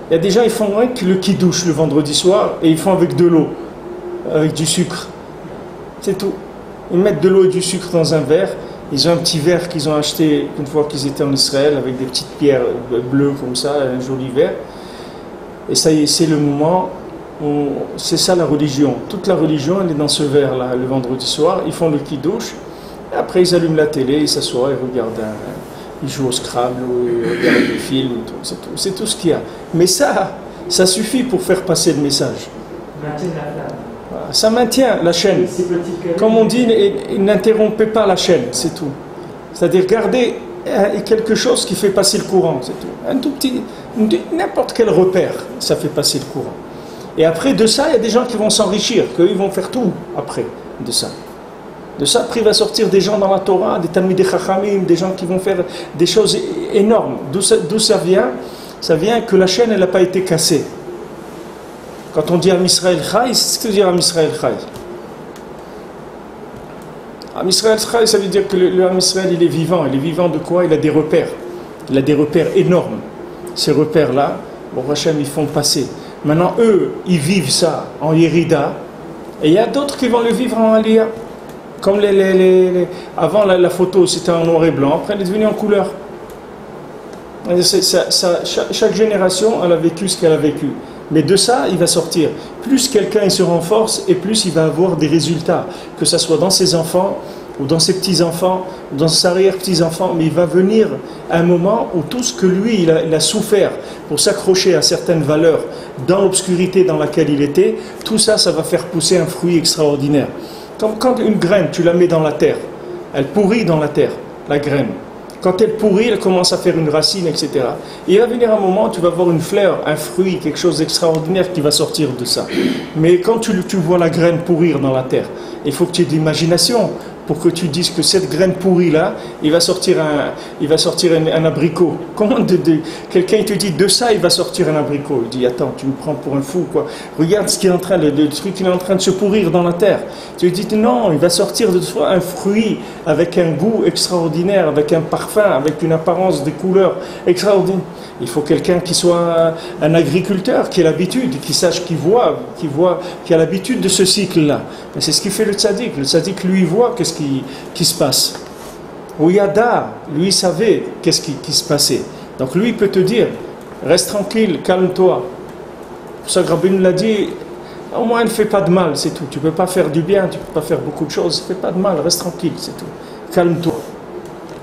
Il y a des gens, ils font le kidouche le vendredi soir et ils font avec de l'eau, avec du sucre. C'est tout. Ils mettent de l'eau et du sucre dans un verre. Ils ont un petit verre qu'ils ont acheté une fois qu'ils étaient en Israël avec des petites pierres bleues comme ça, un joli verre. Et ça y est, c'est le moment où c'est ça la religion. Toute la religion, elle est dans ce verre-là le vendredi soir. Ils font le kidouche. Et après, ils allument la télé, ils s'assoient, ils regardent ils jouent au Scrabble ou ils regardent des films. C'est tout ce qu'il y a. Mais ça, ça suffit pour faire passer le message. Maintient la flamme. Ça maintient la chaîne. Comme on dit, n'interrompez pas la chaîne, c'est tout. C'est-à-dire garder quelque chose qui fait passer le courant, c'est tout. Un tout petit, n'importe quel repère, ça fait passer le courant. Et après de ça, il y a des gens qui vont s'enrichir, qu'ils vont faire tout après de ça. De ça, après, il va sortir des gens dans la Torah, des Talmidei Chachamim, des gens qui vont faire des choses énormes. D'où ça vient? Ça vient que la chaîne, elle n'a pas été cassée. Quand on dit Am Israël Chai, c'est ce que veut dire Am Israël Chai. Am Israël Chai, ça veut dire que le Am Israël, il est vivant. Il est vivant de quoi? Il a des repères. Il a des repères énormes. Ces repères-là, bon, Hachem, ils font passer. Maintenant, eux, ils vivent ça en Yerida. Et il y a d'autres qui vont le vivre en Aliyah. Comme avant, la photo, c'était en noir et blanc. Après, elle est devenue en couleur. Chaque génération, elle a vécu ce qu'elle a vécu. Mais de ça, il va sortir. Plus quelqu'un se renforce, et plus il va avoir des résultats. Que ce soit dans ses enfants, ou dans ses petits-enfants, ou dans ses arrière-petits-enfants. Mais il va venir un moment où tout ce que lui, il a souffert pour s'accrocher à certaines valeurs dans l'obscurité dans laquelle il était, tout ça, ça va faire pousser un fruit extraordinaire. Comme quand une graine, tu la mets dans la terre, elle pourrit dans la terre, la graine. Quand elle pourrit, elle commence à faire une racine, etc. Et il va venir un moment où tu vas voir une fleur, un fruit, quelque chose d'extraordinaire qui va sortir de ça. Mais quand tu vois la graine pourrir dans la terre, il faut que tu aies de l'imagination pour que tu dises que cette graine pourrie là, il va sortir un abricot. Comment quelqu'un te dit de ça, il va sortir un abricot. Il dit attends, tu me prends pour un fou quoi. Regarde ce qui est en train, le truc qui est en train de se pourrir dans la terre. Tu lui dis non, il va sortir de toi un fruit avec un goût extraordinaire, avec un parfum, avec une apparence, des couleurs extraordinaires. Il faut quelqu'un qui soit un agriculteur, qui ait l'habitude, qui sache, qui a l'habitude de ce cycle-là. C'est ce qui fait le tzaddik. Le tzaddik, lui, voit qu'est-ce qui se passe. Ouyada, lui, savait qu'est-ce qui se passait. Donc lui, il peut te dire, reste tranquille, calme-toi. Pour ça que Rabbi l'a dit, au moins, ne fais pas de mal, c'est tout. Tu ne peux pas faire du bien, tu ne peux pas faire beaucoup de choses. Ne fais pas de mal, reste tranquille, c'est tout. Calme-toi.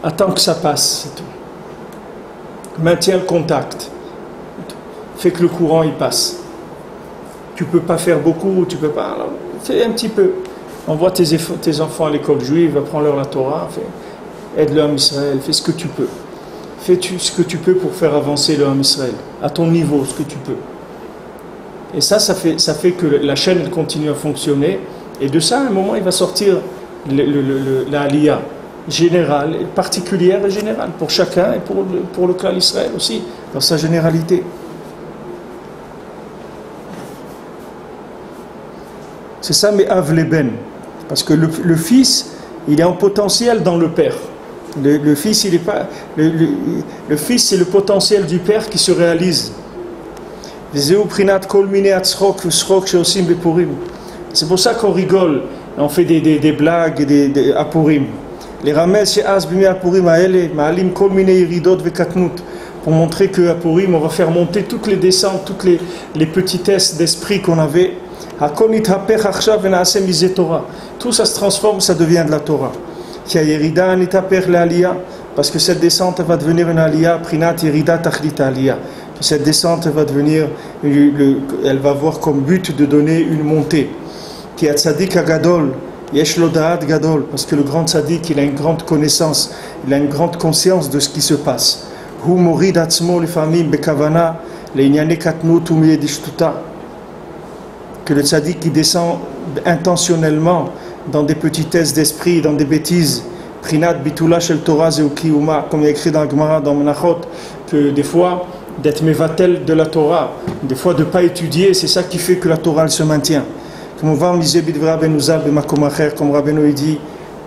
Attends que ça passe, c'est tout. Maintiens le contact. Fais que le courant il passe. Tu peux pas faire beaucoup, tu peux pas. Alors, fais un petit peu. Envoie tes enfants à l'école juive, apprends-leur la Torah, aide-le en Israël, fais ce que tu peux. Fais ce que tu peux pour faire avancer le Ham Israël, à ton niveau, ce que tu peux. Et ça fait que la chaîne elle continue à fonctionner. Et de ça, à un moment, il va sortir la Aliyah. Générale, particulière et générale, pour chacun et pour le clan d'Israël aussi, dans sa généralité. C'est ça, mais Av Leben. Parce que le fils, il est en potentiel dans le père. Le fils, il est pas. Le fils, c'est le potentiel du père qui se réalise. C'est pour ça qu'on rigole, on fait des blagues, à Purim. Les Ramès chez Asbimi à Purim à Elle, Maalim Kol Mine Iridot Vekatnut, pour montrer qu'à Purim, on va faire monter toutes les descentes, toutes les petitesses d'esprit qu'on avait. Tout ça se transforme, ça devient de la Torah. Parce que cette descente va devenir une aliyah, Prinat Yerida Tachlit Aliyah. Cette descente va devenir, elle va avoir comme but de donner une montée. Qui a Tzadik Agadol. Gadol, parce que le grand tzaddik, il a une grande connaissance, il a une grande conscience de ce qui se passe. Que le tzaddik qui descend intentionnellement dans des petitesses d'esprit, dans des bêtises, Prinat Bitula Shel Torah Zeukiyuma, comme il est écrit dans le Gemara, dans Menachot, que des fois, d'être mevatel de la Torah, des fois de ne pas étudier, c'est ça qui fait que la Torah elle se maintient. Comme on va en lisant Bidvra Ben Uzal Ben Makom Acher, comme Rabbeinu dit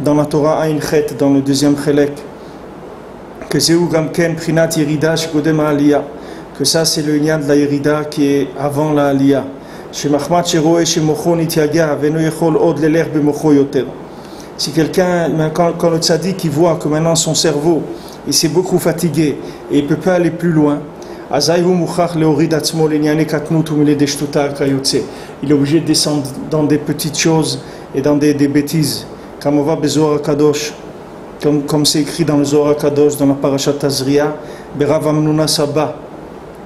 dans la Torah Ain Chet, dans le deuxième Chelek, que Zeu Gamken Prinat Yerida Shekodem Aliyah, que ça c'est le lien de la Yerida qui est avant la Aliyah. Shemachmat Sheroe Shemocho Nityaga Veno Yechol Od Leler Bemocho Yoter. Si quelqu'un, quand le tzaddik qui voit que maintenant son cerveau il s'est beaucoup fatigué et il ne peut pas aller plus loin, il est obligé de descendre dans des petites choses et dans des bêtises. Comme on va Zohar Kadosh, comme c'est écrit dans le Zohar Kadosh, dans la Parashat Tazria, Berav Amnuna Saba,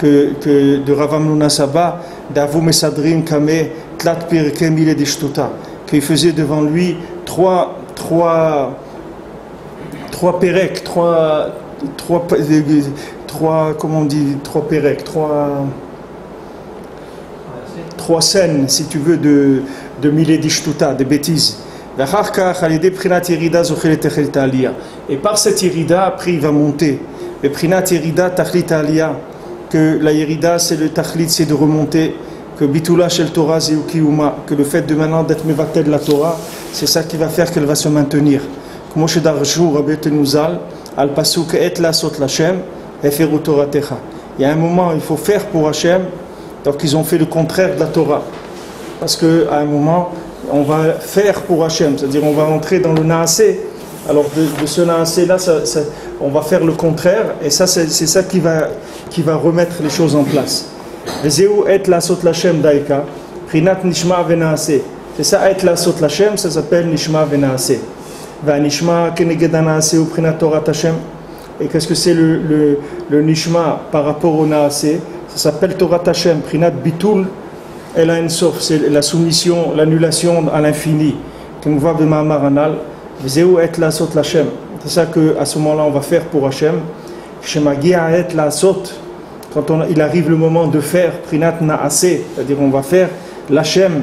de Rav Amnuna Saba, d'Avu Mesadrim Kame Tlat Pirke Mile Dishtuta, qu'il faisait devant lui trois perek, comment on dit, trois perek, trois scènes, si tu veux, de Mile Dishtuta, de bêtises. Et par cette irida, après il va monter. Et prinat irida tachlit aliyah, que la irida c'est le tachlit, c'est de remonter, que bitula shel Torah zeukiyuma, que le fait de maintenant d'être mevatel de la Torah, c'est ça qui va faire qu'elle va se maintenir. Comme chez Darjou Rabbi Tenuzal, al pasuk et la sot lachem, eferu Toratecha. Il y a un moment il faut faire pour Hachem, donc ils ont fait le contraire de la Torah, parce que à un moment on va faire pour Hachem, c'est-à-dire on va entrer dans le naasé. Alors de ce naasé là, on va faire le contraire, et ça c'est ça qui va remettre les choses en place. Vezeu et la sot lachem daika, prinat nishma venaasé. C'est ça, et la sot lachem, ça s'appelle nishma venaasé. Va nishma keneged naasé ou prinat Torah Hashem. Et qu'est-ce que c'est le nishma par rapport au naasé? Ça s'appelle Torah Hashem, prinat bitul. El Ein Sof, c'est la soumission, l'annulation à l'infini. Comme on voit de Mahamar Anal, Vezeu et la sot lachem. C'est ça qu'à ce moment-là on va faire pour Hachem. Shemagia et la sot, quand il arrive le moment de faire prinat naasé, c'est-à-dire on va faire l'Hachem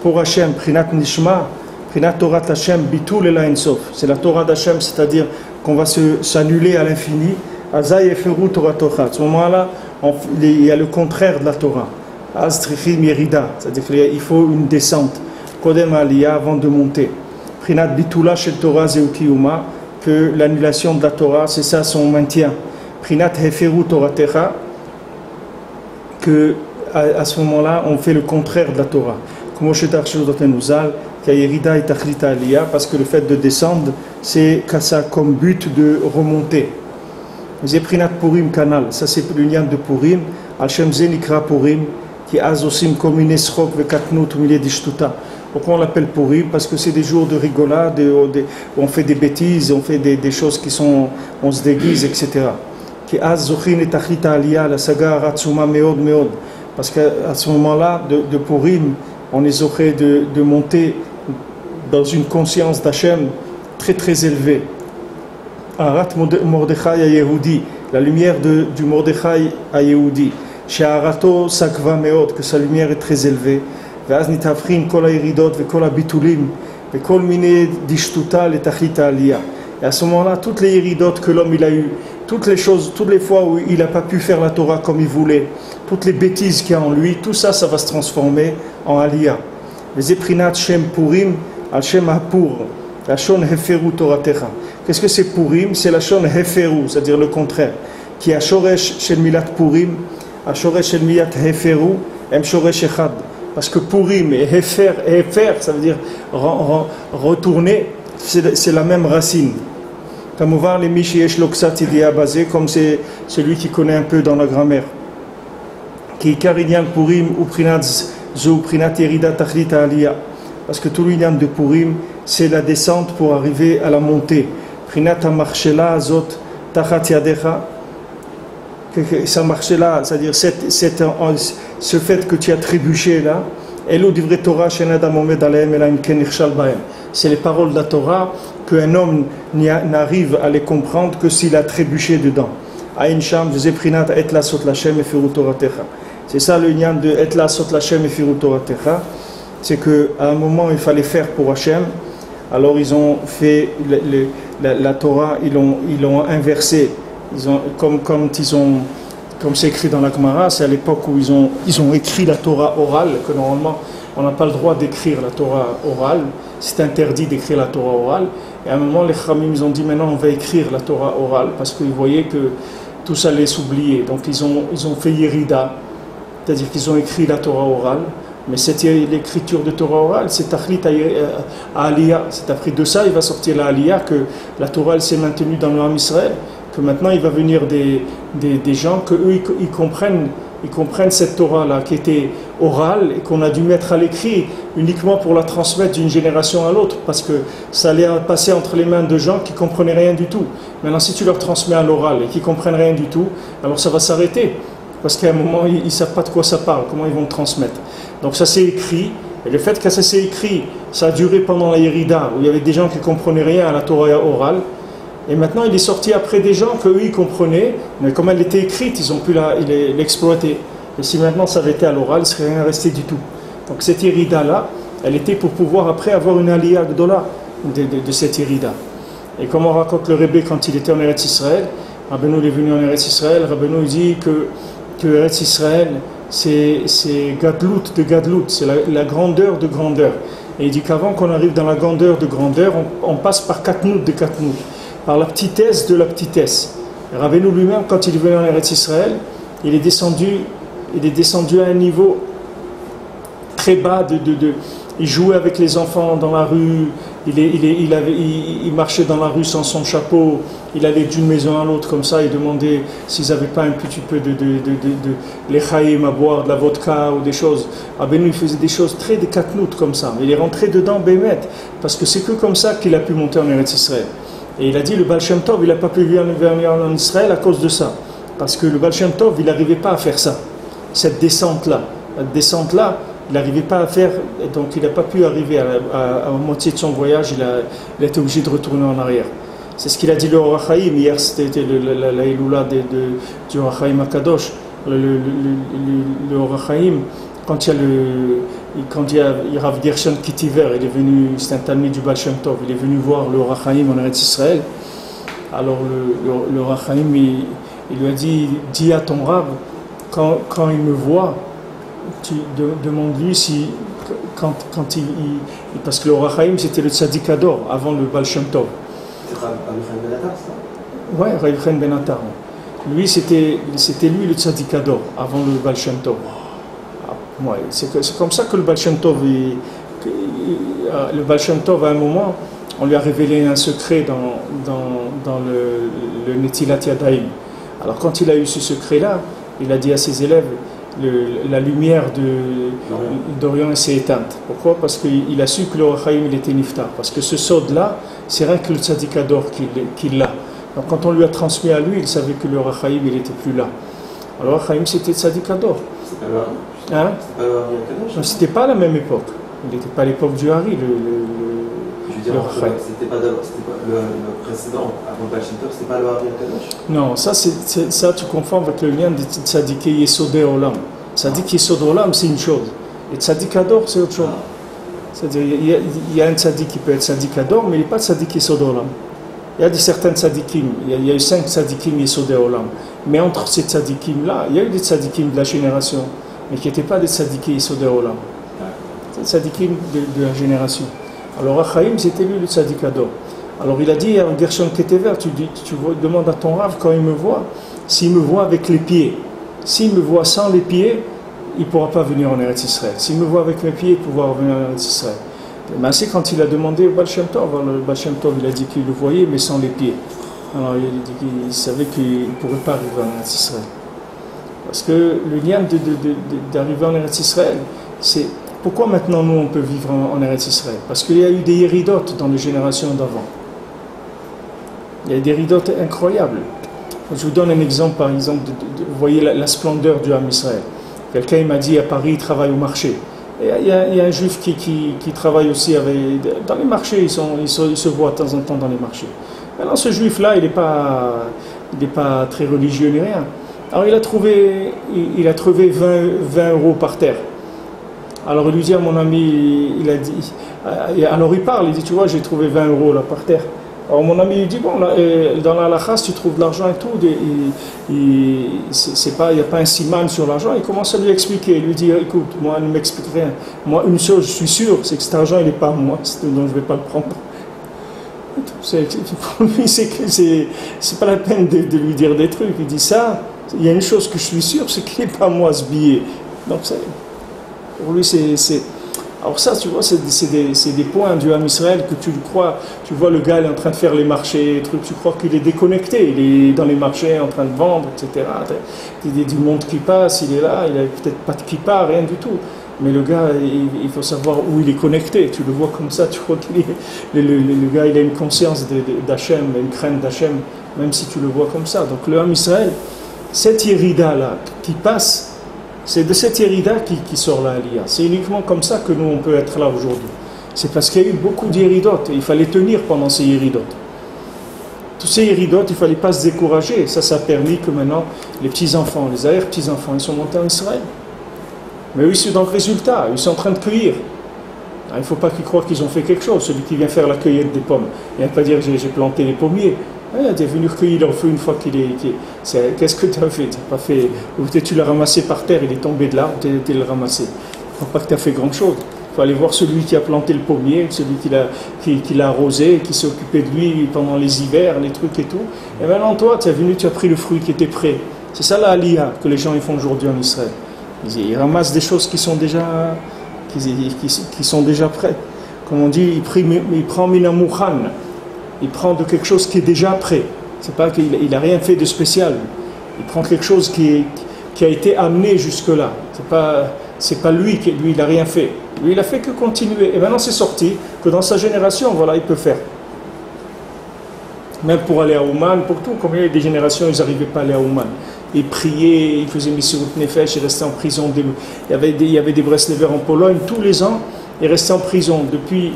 pour Hachem, prinat nishma, prinat Torah Hashem, bitul el Ein Sof. C'est la Torah d'Hachem, c'est-à-dire qu'on va s'annuler à l'infini. Azay eferu Torah Torah. À ce moment-là, il y a le contraire de la Torah. Astrichim Yerida, c'est-à-dire qu'il faut une descente. Kodem Aliyah, avant de monter. Prinat Bitula Shel Torah Zeukiyuma, que l'annulation de la Torah, c'est ça son maintien. Prinat Heferu Toratecha, que à ce moment-là, on fait le contraire de la Torah. Comme Shetarshur Dotenuzal, Kayerida et Tachlita Aliyah, parce que le fait de descendre, c'est ça comme but de remonter. Prinat Purim Kanal, ça c'est le lien de Purim. Al-Shem Zenikra Purim. Qui azosim comme une esrok ve katnout ou milieu d'ishtuta. Pourquoi on l'appelle Purim? Parce que c'est des jours de rigolade, où on fait des bêtises, on fait des choses qui sont, on se déguise, etc. Qui azochin et tachlita aliyah la saga ratsuma meod meod. Parce qu'à ce moment-là de Purim, on est zoché de monter dans une conscience d'Hachem très très élevée. Arat Mordechai à Yehudi, la lumière du Mordechai à Yehudi. She'arato sakva meod, que sa lumière est très élevée. Ve'az nitavrin kol ha'yiridot ve'kol ha'bitulim ve'kol miné d'ishtuta letachlit ha'aliyah. Et à ce moment-là, toutes les yiridot que l'homme il a eu, toutes les choses, toutes les fois où il n'a pas pu faire la Torah comme il voulait, toutes les bêtises qu'il y a en lui, tout ça, ça va se transformer en aliyah. Les éprinat shem purim al shem hapur, la shon heferu toratecha. Qu'est-ce que c'est purim? C'est la shon heferu, c'est-à-dire le contraire. Qui a shoresh shel milat purim, Shoresh el miyat heferu, em shoresh echad. Parce que Purim et hefer, ça veut dire retourner, c'est la même racine. Comme on voit les Mishiyesh Loksat Idea basé, comme c'est celui qui connaît un peu dans la grammaire. Qui Karinyan Purim ou Prinat Zou Prinat Yerida Tachlit Aliyah. Parce que tout l'union de Purim, c'est la descente pour arriver à la montée. Prinat Amarshela Azot Tachat Yadecha. Ça marchait là, c'est-à-dire ce fait que tu as trébuché là, c'est les paroles de la Torah qu'un homme n'arrive à les comprendre que s'il a trébuché dedans. C'est ça le lien de Et la sot lachem et firu toratecha, c'est qu'à un moment il fallait faire pour Hachem, alors ils ont fait la Torah, ils l'ont inversé. Comme c'est écrit dans la Gemara, c'est à l'époque où ils ont écrit la Torah orale, que normalement on n'a pas le droit d'écrire la Torah orale, c'est interdit d'écrire la Torah orale. Et à un moment les Khamim ils ont dit maintenant on va écrire la Torah orale, parce qu'ils voyaient que tout ça allait s'oublier. Donc ils ont fait Yerida, c'est-à-dire qu'ils ont écrit la Torah orale, mais l'écriture de Torah orale, c'est Tachlit Aliyah. C'est après de ça il va sortir la Aliyah, que la Torah elle s'est maintenue dans le Ham Israël. Que maintenant il va venir des gens que eux ils comprennent cette Torah là qui était orale et qu'on a dû mettre à l'écrit uniquement pour la transmettre d'une génération à l'autre, parce que ça allait passer entre les mains de gens qui comprenaient rien du tout. Maintenant si tu leur transmets à l'oral et qui comprennent rien du tout, alors ça va s'arrêter. parce qu'à un moment, ils ne savent pas de quoi ça parle, comment ils vont le transmettre. Donc ça s'est écrit, et le fait que ça s'est écrit, ça a duré pendant la Yerida, où il y avait des gens qui ne comprenaient rien à la Torah orale, et maintenant il est sorti après des gens qu'eux ils comprenaient, mais comme elle était écrite, ils ont pu l'exploiter. Et si maintenant ça avait été à l'oral, il ne serait rien resté du tout. Donc cette Yerida-là, elle était pour pouvoir après avoir une aliyah gdola de cette Yerida. Et comme on raconte le Rebbe quand il était en Eretz Israël, Rabbeinu est venu en Eretz Israël, Rabbeinu dit que Eretz Israël, c'est gadlout de gadlout, c'est la grandeur de grandeur. Et il dit qu'avant qu'on arrive dans la grandeur de grandeur, on passe par katnout de katnout, par la petitesse de la petitesse. Rabbeinu lui-même, quand il est venu en Eretz Israël, il est descendu à un niveau très bas il jouait avec les enfants dans la rue, il marchait dans la rue sans son chapeau, il allait d'une maison à l'autre comme ça, il demandait s'ils n'avaient pas un petit peu de l'echaïm à boire, de la vodka ou des choses. Rabbeinu il faisait des choses très des katnout comme ça, mais il est rentré dedans bémet, parce que c'est que comme ça qu'il a pu monter en Eretz Israël. Et il a dit le Baal Shem Tov, il n'a pas pu venir en Israël à cause de ça, parce que le Baal Shem Tov, il n'arrivait pas à faire ça, cette descente-là, il n'arrivait pas à faire, donc il n'a pas pu arriver à la moitié de son voyage, il a été obligé de retourner en arrière. C'est ce qu'il a dit le Or HaChaim, hier c'était la Iloula du Or HaChaim Akadosh, le Or HaChaim, quand il y a Rav Gershon Kitiver, il est venu, c'est un talmid du Baal Shem Tov, il est venu voir le Or HaChaim en Eretz Israël. Alors le Or HaChaim, il lui a dit, dis à ton Rav, quand il me voit, tu demandes-lui si, quand il parce que le Or HaChaim c'était le Tzaddik Ador avant le Baal Shem Tov. C'est Rav Ben Attar, ça? Ouais, Rav Ben Attar. Lui, c'était lui le Tzaddik Ador avant le Baal Shem Tov. Ouais, c'est comme ça que le Baal Shem Tov, le Baal Shem Tov, à un moment, on lui a révélé un secret dans le Netilat Yadayim. Alors quand il a eu ce secret-là, il a dit à ses élèves, la lumière d'Orient s'est éteinte. Pourquoi? Parce qu'il a su que le Or HaChaim il était niftar. Parce que ce sod-là, c'est rien que le Tzaddik Ador qui l'a. Donc quand on lui a transmis à lui, il savait que le Or HaChaim il n'était plus là. Alors Or HaChaim c'était Tzaddik Ador. C'est pas le Hari? Hein? C'est pas le Hari Akadosh? Non, c'était pas à la même époque. Il n'était pas à l'époque du Hari. Je veux dire, c'était pas le précédent, avant Baal Shem Tov, c'était pas le Hari Akadosh? Non, ça tu confonds avec le lien des Tzaddik Yesodei Olam. Tzaddik Yesod Olam, c'est une chose. Et Tzaddik Ador, c'est autre chose. C'est-à-dire, il y a un Tzaddik qui peut être Tzaddik Ador, mais il n'est pas Tzaddik Yesod Olam. Il y a certains Tzaddikim, il y a eu 5 Tzaddikim Yesodei Olam. Mais entre ces Tzaddikim-là, il y a eu des Tzaddikim de la génération, mais qui n'étaient pas des Tzaddikim Yesodei Olam. C'est des Tzaddikim de la génération. Alors HaChaim, c'était lui le Tzaddik Ador. Alors il a dit à Gershon Ketever, tu demandes à ton Rav quand il me voit, s'il me voit avec les pieds. S'il me voit sans les pieds, il ne pourra pas venir en Eretz Israël. S'il me voit avec mes pieds, il pourra venir en Eretz Israël. Mais c'est quand il a demandé au Baal Shem Tov, le Baal Shem Tov, il a dit qu'il le voyait, mais sans les pieds. Alors il a dit qu'il savait qu'il ne pourrait pas arriver en Eretz Israël. Parce que le lien d'arriver en Eretz Israël, c'est pourquoi maintenant nous on peut vivre en Eretz Israël? Parce qu'il y a eu des yéridotes dans les générations d'avant. Il y a des yéridotes incroyables. Je vous donne un exemple, par exemple, vous voyez la splendeur du Ham Israël. Quelqu'un m'a dit à Paris, il travaille au marché. Et il y a un juif qui travaille aussi dans les marchés, il se voit de temps en temps dans les marchés. Alors ce juif-là, il n'est pas très religieux ni rien. Alors il a trouvé 20 euros par terre. Alors il lui dit à mon ami, il a dit, alors il parle, il dit, tu vois, j'ai trouvé 20 euros là par terre. Alors mon ami lui dit, bon, là, dans la halakha, si tu trouves de l'argent et tout, il n'y a pas un siman sur l'argent. Il commence à lui expliquer, il lui dit, écoute, moi, ne m'explique rien. Moi, une chose, je suis sûr, c'est que cet argent, il n'est pas à moi, donc je ne vais pas le prendre. Pour lui, c'est pas la peine de lui dire des trucs. Il dit ça, il y a une chose que je suis sûr, c'est qu'il n'est pas à moi, ce billet. Donc, pour lui, c'est... Alors ça, tu vois, c'est des points du Ham Israël que tu le crois. Tu vois le gars, il est en train de faire les marchés, tu crois qu'il est déconnecté. Il est dans les marchés en train de vendre, etc. Il y a du monde qui passe, il est là, il n'a peut-être pas de kippa, rien du tout. Mais le gars, il faut savoir où il est connecté. Tu le vois comme ça, tu crois qu'il est... Le gars, il a une conscience d'Hachem, une crainte d'Hachem, même si tu le vois comme ça. Donc le Ham Israël, cette Yerida-là qui passe, c'est de cette Yerida qui sort la Aliyah. C'est uniquement comme ça que nous, on peut être là aujourd'hui. C'est parce qu'il y a eu beaucoup d'Yeridotes et il fallait tenir pendant ces Yeridotes. Tous ces Yeridotes, il ne fallait pas se décourager. Ça a permis que maintenant, les petits-enfants, les arrière-petits-enfants, ils sont montés en Israël. Mais eux, ils sont dans le résultat, ils sont en train de cueillir. Il ne faut pas qu'ils croient qu'ils ont fait quelque chose. Celui qui vient faire la cueillette des pommes, il ne vient pas dire j'ai planté les pommiers. Tu es venu recueillir leur feu une fois qu'il est. Qu'est-ce que tu as fait? Tu n'as pas fait. Ou peut-être tu l'as ramassé par terre, il est tombé de l'arbre, tu as le ramassé. Il ne faut pas que tu as fait grand-chose. Il faut aller voir celui qui a planté le pommier, celui qui l'a arrosé, qui s'est occupé de lui pendant les hivers, les trucs et tout. Et maintenant, toi, tu es venu, tu as pris le fruit qui était prêt. C'est ça la aliyah que les gens ils font aujourd'hui en Israël. Ils ramassent des choses qui sont déjà prêtes. Comme on dit, il prend minamouchan. Il prend de quelque chose qui est déjà prêt. C'est pas qu'il n'a rien fait de spécial. Il prend quelque chose qui a été amené jusque-là. C'est pas lui il n'a rien fait. Lui, il a fait que continuer. Et maintenant, c'est sorti que dans sa génération, voilà, il peut faire. Même pour aller à Ouman, pour tout, combien il y a des générations, ils n'arrivaient pas à aller à Ouman. Ils priaient, ils faisaient Messirut Nefesh, ils restaient en prison. Il y avait des Breslevers en Pologne, tous les ans, ils restaient en prison depuis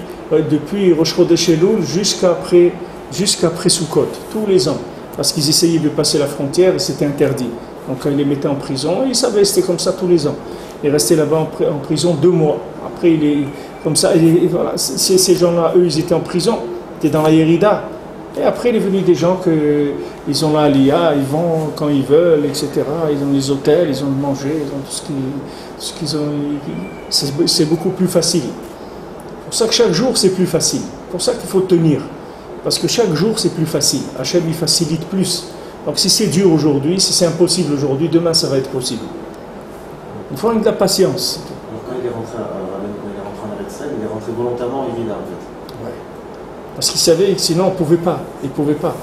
Rosh Chodesh Elul jusqu'après Sukkot, tous les ans. Parce qu'ils essayaient de passer la frontière et c'était interdit. Donc ils les mettaient en prison, ils savaient, c'était comme ça tous les ans. Ils restaient là-bas en prison 2 mois. Après, comme ça, voilà, ces gens-là, eux, ils étaient en prison, ils étaient dans la Yerida. Et après, il est venu des gens ils ont la Aliyah, ils vont quand ils veulent, etc. Ils ont les hôtels, ils ont le manger, ils ont tout ce qu'ils ont. C'est beaucoup plus facile. C'est pour ça que chaque jour, c'est plus facile. C'est pour ça qu'il faut tenir. Parce que chaque jour, c'est plus facile. Hachem, il facilite plus. Donc si c'est dur aujourd'hui, si c'est impossible aujourd'hui, demain, ça va être possible. Il faut avoir de la patience. Alors quand il est rentré en Eretz, il est rentré volontairement en Yerida, en fait. Ouais. Parce qu'il savait que sinon on ne pouvait pas. Il ne pouvait pas.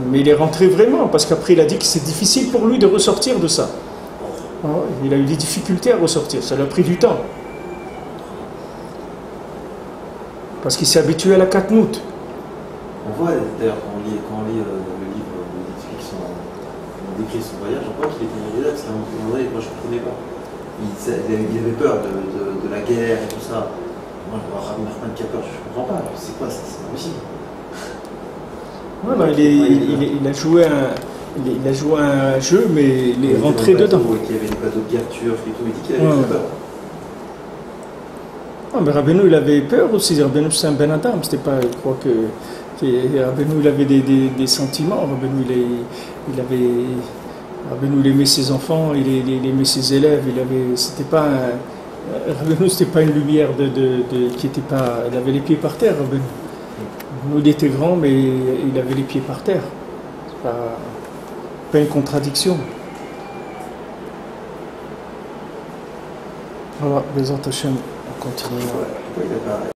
Mais il est rentré vraiment, parce qu'après il a dit que c'est difficile pour lui de ressortir de ça. Il a eu des difficultés à ressortir, ça lui a pris du temps. Parce qu'il s'est habitué à la katnout. On voit d'ailleurs quand on lit le livre on décrit son voyage, on voit qu'il était en Yerida, parce qu'à un moment donné, moi je ne comprenais pas. Il avait peur de la guerre et tout ça. Moi, je vois Rabbi Nachman qui a peur, je ne comprends pas. C'est quoi ça? C'est pas possible. Ouais, bah, il a joué un jeu, mais il est rentré dedans. Il y avait des bateaux de guerre turcs et tout, il dit qu'il avait peur. Ah, mais Rabbeinu, il avait peur aussi. Rabbeinu, c'est un Ben Adam. C'était pas, je crois que Rabbeinu, il avait des sentiments. Rabbeinu, il aimait ses enfants, il aimait ses élèves. Rabbeinu, c'était pas une lumière qui était pas. Il avait les pieds par terre. Rabbeinu, il était grand, mais il avait les pieds par terre. C'est pas une contradiction. Voilà, Bezat Hashem, on continue. Pourquoi il n'a pas